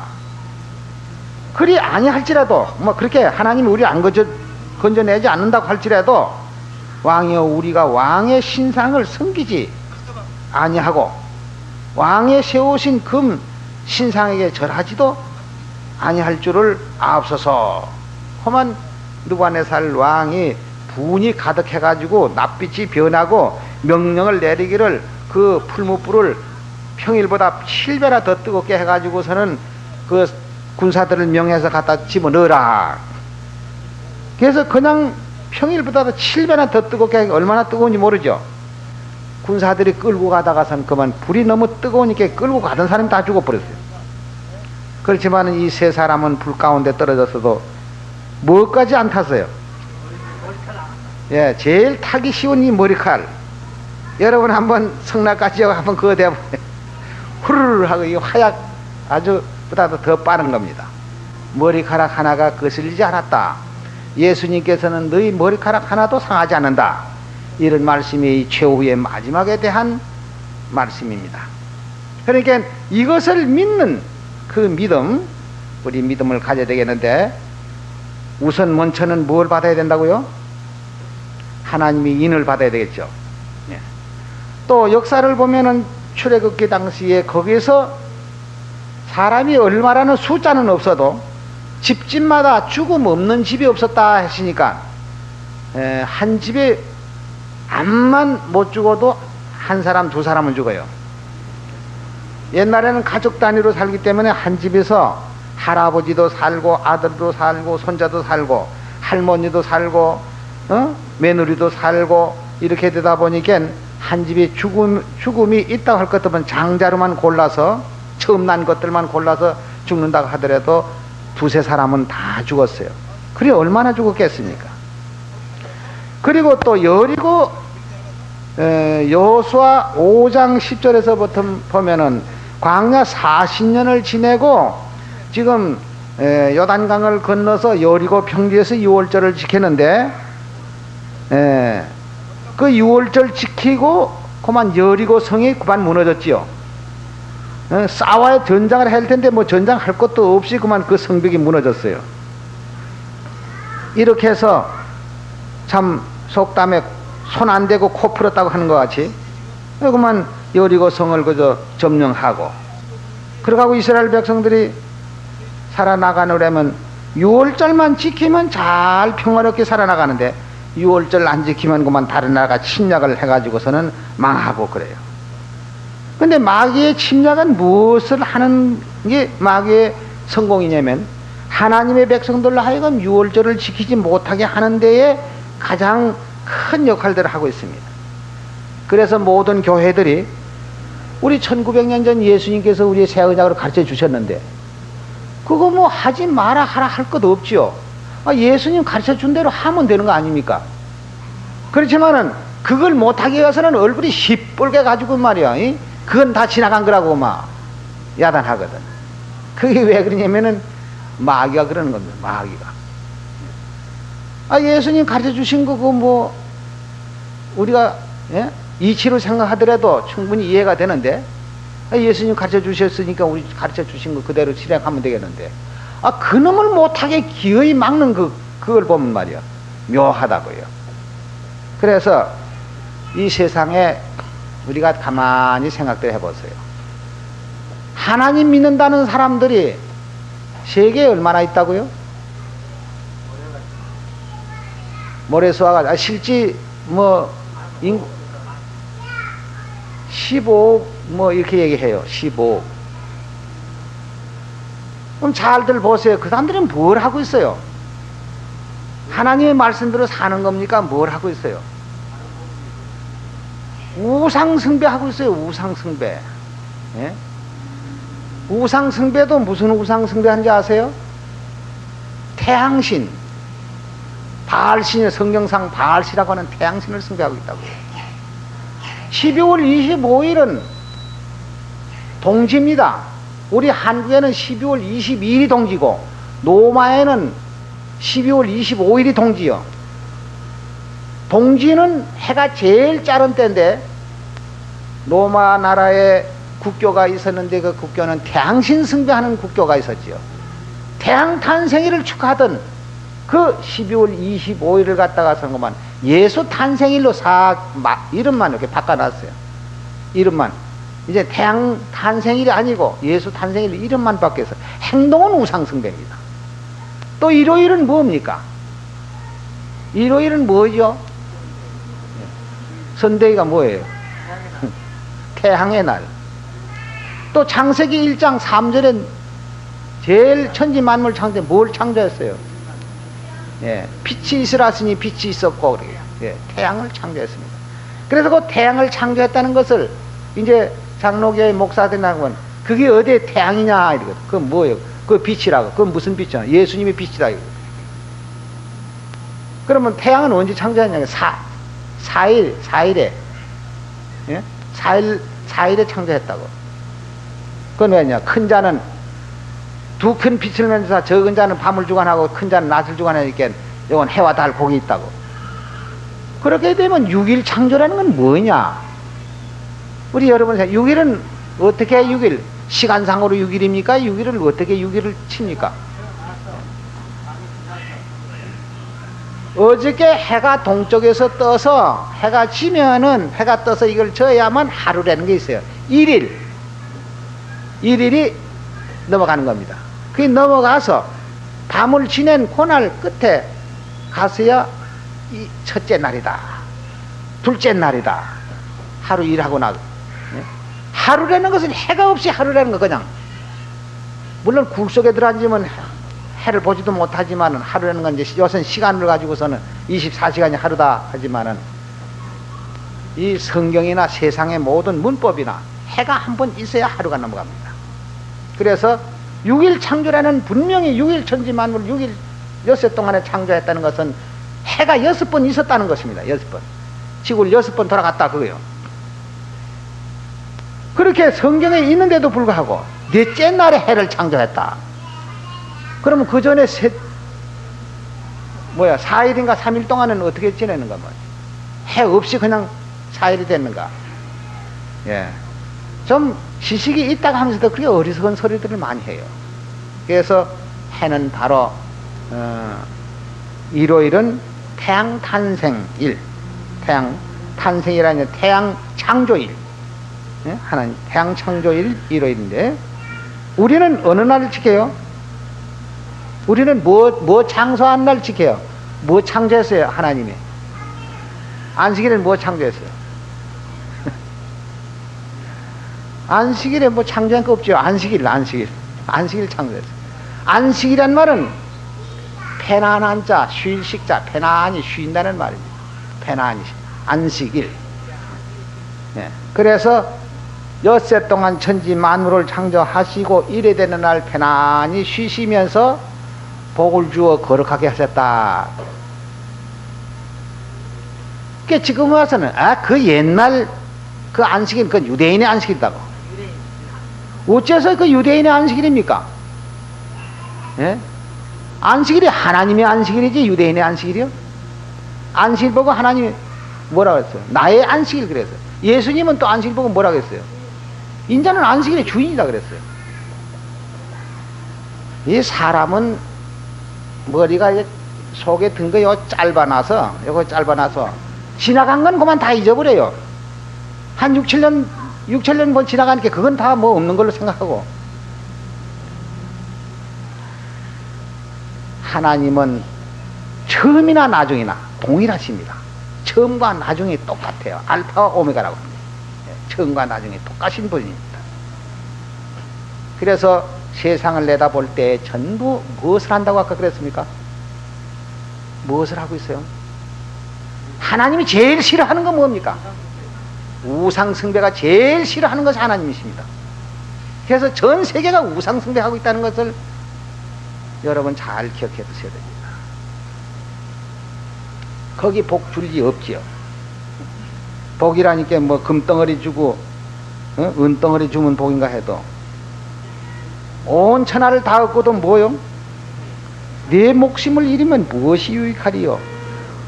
그리 아니할지라도 뭐 그렇게 하나님이 우리 안 건져내지 않는다고 할지라도 왕이여 우리가 왕의 신상을 섬기지 아니하고 왕의 세우신 금 신상에게 절하지도 아니할 줄을 아옵소서. 험한 누부갓네살 왕이 분이 가득해가지고 낯빛이 변하고 명령을 내리기를 그 풀무불을 평일보다 7배나 더 뜨겁게 해가지고서는 그 군사들을 명해서 갖다 집어넣어라. 그래서 그냥 평일보다 7배나 더 뜨겁게 하니까 얼마나 뜨거운지 모르죠. 군사들이 끌고 가다가선 그만 불이 너무 뜨거우니까 끌고 가던 사람이 다 죽어버렸어요. 그렇지만 이 세 사람은 불 가운데 떨어졌어도 뭐까지 안 탔어요. 예, 제일 타기 쉬운 이 머리칼. 여러분 한번 성나까지 한번 그거 대보세요. 후루루 하고 이 화약 아주 보다도 더 빠른 겁니다. 머리카락 하나가 거슬리지 않았다. 예수님께서는 너희 머리카락 하나도 상하지 않는다. 이런 말씀이 최후의 마지막에 대한 말씀입니다. 그러니까 이것을 믿는 그 믿음, 우리 믿음을 가져야 되겠는데 우선 먼저는 뭘 받아야 된다고요? 하나님이 인을 받아야 되겠죠. 예. 또 역사를 보면은 출애굽기 당시에 거기에서 사람이 얼마라는 숫자는 없어도 집집마다 죽음 없는 집이 없었다 했으니까 한 집에 암만 못 죽어도 한 사람 두 사람은 죽어요. 옛날에는 가족 단위로 살기 때문에 한 집에서 할아버지도 살고 아들도 살고 손자도 살고 할머니도 살고 며느리도 살고 이렇게 되다 보니까 한 집에 죽음이 있다고 할 것 같으면 장자로만 골라서 처음 난 것들만 골라서 죽는다고 하더라도 두세 사람은 다 죽었어요. 그래 얼마나 죽었겠습니까? 그리고 또 여리고 여호수아 5장 10절에서부터 보면은 광야 40년을 지내고 지금 요단강을 건너서 여리고 평지에서 6월절을 지켰는데 그 유월절 지키고 그만 여리고 성이 그만 무너졌지요. 싸워야 전장을 할 텐데 뭐 전장할 것도 없이 그만 그 성벽이 무너졌어요. 이렇게 해서 참 속담에 손 안 대고 코 풀었다고 하는 것 같이 그만 여리고 성을 그저 점령하고 그러고 이스라엘 백성들이 살아나가려면 6월절만 지키면 잘 평화롭게 살아나가는데 6월절 안 지키면 그만 다른 나라가 침략을 해가지고서는 망하고 그래요. 근데 마귀의 침략은 무엇을 하는 게 마귀의 성공이냐면 하나님의 백성들로 하여금 6월절을 지키지 못하게 하는 데에 가장 큰 역할들을 하고 있습니다. 그래서 모든 교회들이 우리 1900년 전 예수님께서 우리의 새 언약으로 가르쳐 주셨는데 그거 뭐 하지 마라 하라 할 것도 없지요. 예수님 가르쳐 준 대로 하면 되는 거 아닙니까? 그렇지만은 그걸 못하게 해서는 얼굴이 시뻘게 가지고 말이야. 그건 다 지나간 거라고 막 야단하거든. 그게 왜 그러냐면은 마귀가 그러는 겁니다. 마귀가. 예수님 가르쳐 주신 거 그거 뭐 우리가 이치로 생각하더라도 충분히 이해가 되는데 예수님 가르쳐 주셨으니까 우리 가르쳐 주신 거 그대로 실행하면 되겠는데 그놈을 못하게 기어이 막는 그걸 보면 말이야 묘하다고요. 그래서 이 세상에 우리가 가만히 생각들 해보세요. 하나님 믿는다는 사람들이 세계에 얼마나 있다고요? 모래수화가 실제 뭐 인구 15억 뭐 이렇게 얘기해요. 15억. 그럼 잘들 보세요. 그 사람들은 뭘 하고 있어요? 하나님의 말씀대로 사는 겁니까? 뭘 하고 있어요? 우상숭배하고 있어요. 우상숭배. 예? 우상숭배도 무슨 우상숭배하는지 아세요? 태양신, 바알신의 성경상 바알신이라고 하는 태양신을 숭배하고 있다고요. 12월 25일은 동지입니다. 우리 한국에는 12월 22일이 동지고 로마에는 12월 25일이 동지요. 동지는 해가 제일 짧은 때인데 로마 나라에 국교가 있었는데 그 국교는 태양신 숭배하는 국교가 있었지요. 태양 탄생일을 축하하던 그 12월 25일을 갖다가 선거만 예수 탄생일로 이름만 이렇게 바꿔놨어요. 이름만. 이제 태양 탄생일이 아니고 예수 탄생일 이름만 바뀌어서 행동은 우상숭배입니다. 또 일요일은 뭡니까? 일요일은 뭐죠? 선데이가 뭐예요? 태양의 날. 또 창세기 1장 3절에 제일 천지 만물 창조에 뭘 창조했어요? 예, 빛이 있으라 하시니 빛이 있었고 그래요. 예, 태양을 창조했습니다. 그래서 그 태양을 창조했다는 것을 이제 장로교의 목사들이 나가면 그게 어디에 태양이냐 이러거든. 그건 뭐예요? 그 빛이라고. 그건 무슨 빛이냐? 예수님의 빛이다 이거. 그러면 태양은 언제 창조했냐면 4일에 예? 4일에 창조했다고. 그건 왜냐? 큰 자는 두 큰 빛을 내면서 적은 자는 밤을 주관하고 큰 자는 낮을 주관하니까 이건 해와 달 복이 있다고. 그렇게 되면 6일 창조라는 건 뭐냐? 우리 여러분 6일은 어떻게 6일? 시간상으로 6일입니까? 6일을 어떻게 6일을 칩니까? 어저께 해가 동쪽에서 떠서 해가 지면은 해가 떠서 이걸 져야만 하루라는 게 있어요. 1일이 넘어가는 겁니다. 그게 넘어가서 밤을 지낸 그날 끝에 가서야 이 첫째 날이다. 둘째 날이다. 하루 일하고 나고. 하루라는 것은 해가 없이 하루라는 거 그냥. 물론 굴 속에 들어앉으면 해를 보지도 못하지만은 하루라는 건 이제 요새는 시간을 가지고서는 24시간이 하루다 하지만은 이 성경이나 세상의 모든 문법이나 해가 한 번 있어야 하루가 넘어갑니다. 그래서 6일 창조라는 분명히 6일 천지 만물 6일 엿새 동안에 창조했다는 것은 해가 6번 있었다는 것입니다. 6번. 지구를 6번 돌아갔다 그거요. 그렇게 성경에 있는데도 불구하고 넷째 날에 해를 창조했다. 그러면 그 전에 4일인가 3일 동안은 어떻게 지내는가 말이야. 해 없이 그냥 사일이 됐는가? 예. 좀 지식이 있다가 하면서도 그렇게 어리석은 소리들을 많이 해요. 그래서 해는 바로 일요일은 태양 탄생일, 태양 탄생이라는 태양 창조일, 예? 하나님 태양 창조일 일요일인데 우리는 어느 날을 지켜요? 우리는 뭐 창조한 날 지켜요? 뭐 창조했어요? 하나님이 안식일에 뭐 창조했어요? 안식일에 뭐 창조한 거 없죠. 안식일 창조했어요. 안식이란 말은 편안한 자, 쉴식자, 편안히 쉰다는 말입니다. 편안히 안식일. 예. 그래서 엿새 동안 천지 만물을 창조하시고 이래 되는 날 편안히 쉬시면서 복을 주어 거룩하게 하셨다. 그러니까 지금 와서는 그 옛날 그 안식일, 그 유대인의 안식일이다고. 어째서 그 유대인의 안식일입니까? 예? 안식일이 하나님의 안식일이지 유대인의 안식일이요? 안식일 보고 하나님이 뭐라고 했어요? 나의 안식일 그랬어요. 예수님은 또 안식일 보고 뭐라고 했어요? 인자는 안식일의 주인이다 그랬어요. 이 사람은 머리가 속에 든 거 요거 짧아나서 지나간 건 그만 다 잊어버려요. 한 6, 7년 번 지나가니까 그건 다 뭐 없는 걸로 생각하고, 하나님은 처음이나 나중이나 동일하십니다. 처음과 나중이 똑같아요. 알파와 오메가라고 합니다. 처음과 나중이 똑같은 분입니다. 그래서 세상을 내다볼 때 전부 무엇을 한다고 아까 그랬습니까? 무엇을 하고 있어요? 하나님이 제일 싫어하는 건 뭡니까? 우상숭배가 제일 싫어하는 것이 하나님이십니다. 그래서 전 세계가 우상숭배하고 있다는 것을 여러분 잘 기억해 두셔야 됩니다. 거기 복 줄 리 없지요. 복이라니까 뭐 금덩어리 주고 은덩어리 주면 복인가 해도 온 천하를 다 얻고도 뭐요? 내 목숨을 잃으면 무엇이 유익하리요?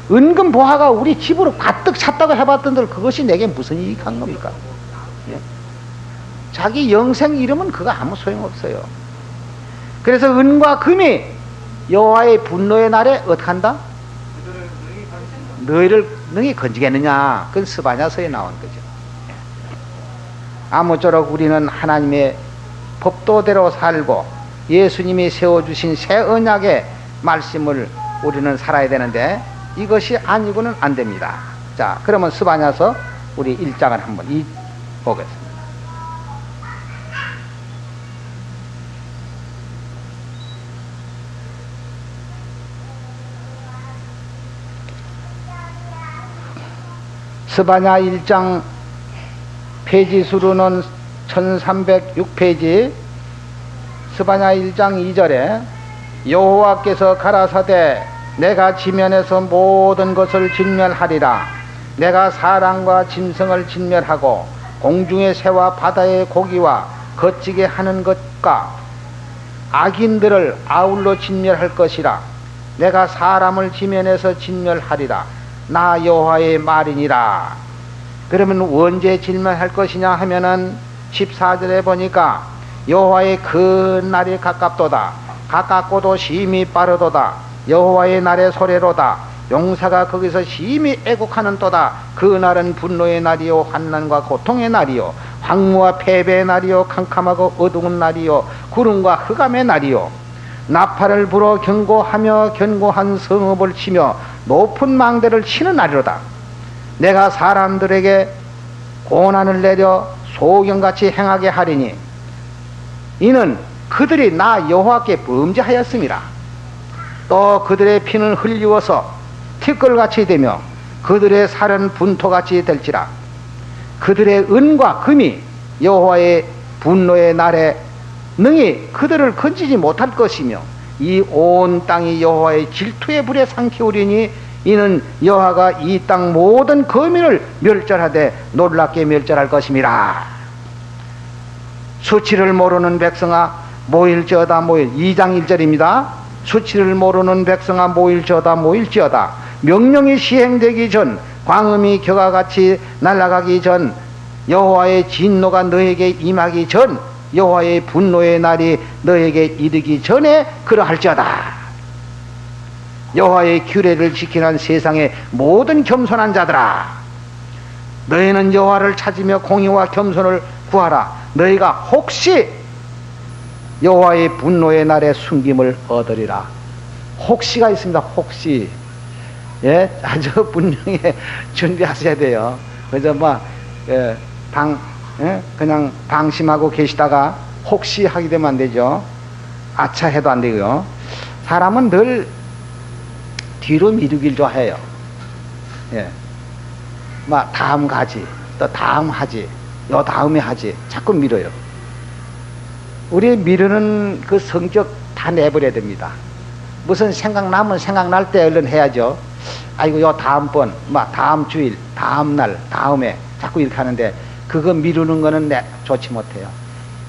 은근 보화가 우리 집으로 가득 찼다고 해봤던들 그것이 내게 무슨 유익한 겁니까? 예? 자기 영생 잃으면 그거 아무 소용없어요. 그래서 은과 금이 여호와의 분노의 날에 어떡한다? 너희를 능히 건지겠느냐? 그건 스바냐서에 나온 거죠. 아무쪼록 우리는 하나님의 법도대로 살고 예수님이 세워주신 새 언약의 말씀을 우리는 살아야 되는데 이것이 아니고는 안 됩니다. 자, 그러면 스바냐서 우리 1장을 한번 보겠습니다. 스바냐 1장 페이지 수로는 1306페이지. 스바냐 1장 2절에 여호와께서 가라사대 내가 지면에서 모든 것을 진멸하리라. 내가 사람과 짐승을 진멸하고 공중의 새와 바다의 고기와 거치게 하는 것과 악인들을 아울러 진멸할 것이라. 내가 사람을 지면에서 진멸하리라. 나 여호와의 말이니라. 그러면 언제 진멸할 것이냐 하면은 14절에 보니까 여호와의 그 날이 가깝도다. 가깝고도 심히 빠르도다. 여호와의 날의 소래로다. 용사가 거기서 심히 애곡하는 도다. 그 날은 분노의 날이요 환난과 고통의 날이요 황무와 패배의 날이요 캄캄하고 어두운 날이요 구름과 흑암의 날이요 나팔을 불어 경고하며 견고한 성읍을 치며 높은 망대를 치는 날이로다. 내가 사람들에게 고난을 내려 소경같이 행하게 하리니 이는 그들이 나 여호와께 범죄하였음이라. 또 그들의 피는 흘리워서 티끌같이 되며 그들의 살은 분토같이 될지라. 그들의 은과 금이 여호와의 분노의 날에 능히 그들을 건지지 못할 것이며 이 온 땅이 여호와의 질투의 불에 삼키우리니 이는 여호와가 이 땅 모든 거민을 멸절하되 놀랍게 멸절할 것임이라. 수치를 모르는 백성아 모일지어다 모일. 2장 1절입니다. 수치를 모르는 백성아 모일지어다 모일지어다. 명령이 시행되기 전 광음이 겨가 같이 날아가기 전, 여호와의 진노가 너에게 임하기 전, 여호와의 분노의 날이 너에게 이르기 전에 그러할지어다. 여호와의 규례를 지키는 세상의 모든 겸손한 자들아, 너희는 여호와를 찾으며 공의와 겸손을 구하라. 너희가 혹시 여호와의 분노의 날에 숨김을 얻으리라. 혹시가 있습니다. 혹시. 예, 아주 분명히 준비하셔야 돼요. 그래서 그냥 방심하고 계시다가 혹시 하게 되면 안 되죠. 아차 해도 안 되고요. 사람은 늘 뒤로 미루길 좋아해요. 예. 다음 가지, 또 다음 하지, 요 다음에 하지, 자꾸 미뤄요. 우리 미루는 그 성격 다 내버려야 됩니다. 무슨 생각나면 생각날 때 얼른 해야죠. 아이고, 요 다음번, 다음 주일, 다음 날, 다음에, 자꾸 이렇게 하는데, 그거 미루는 거는 좋지 못해요.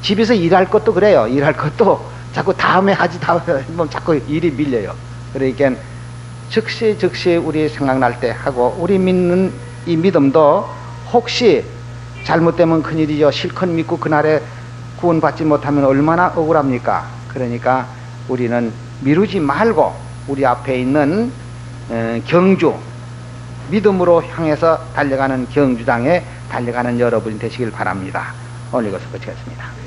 집에서 일할 것도 그래요. 일할 것도 자꾸 다음에 하지, 다음에 하면 자꾸 일이 밀려요. 그러니까, 즉시 우리 생각날 때 하고, 우리 믿는 이 믿음도 혹시 잘못되면 큰일이죠. 실컷 믿고 그날에 구원받지 못하면 얼마나 억울합니까? 그러니까 우리는 미루지 말고 우리 앞에 있는 경주, 믿음으로 향해서 달려가는 경주장에 달려가는 여러분이 되시길 바랍니다. 오늘 이것을 거치겠습니다.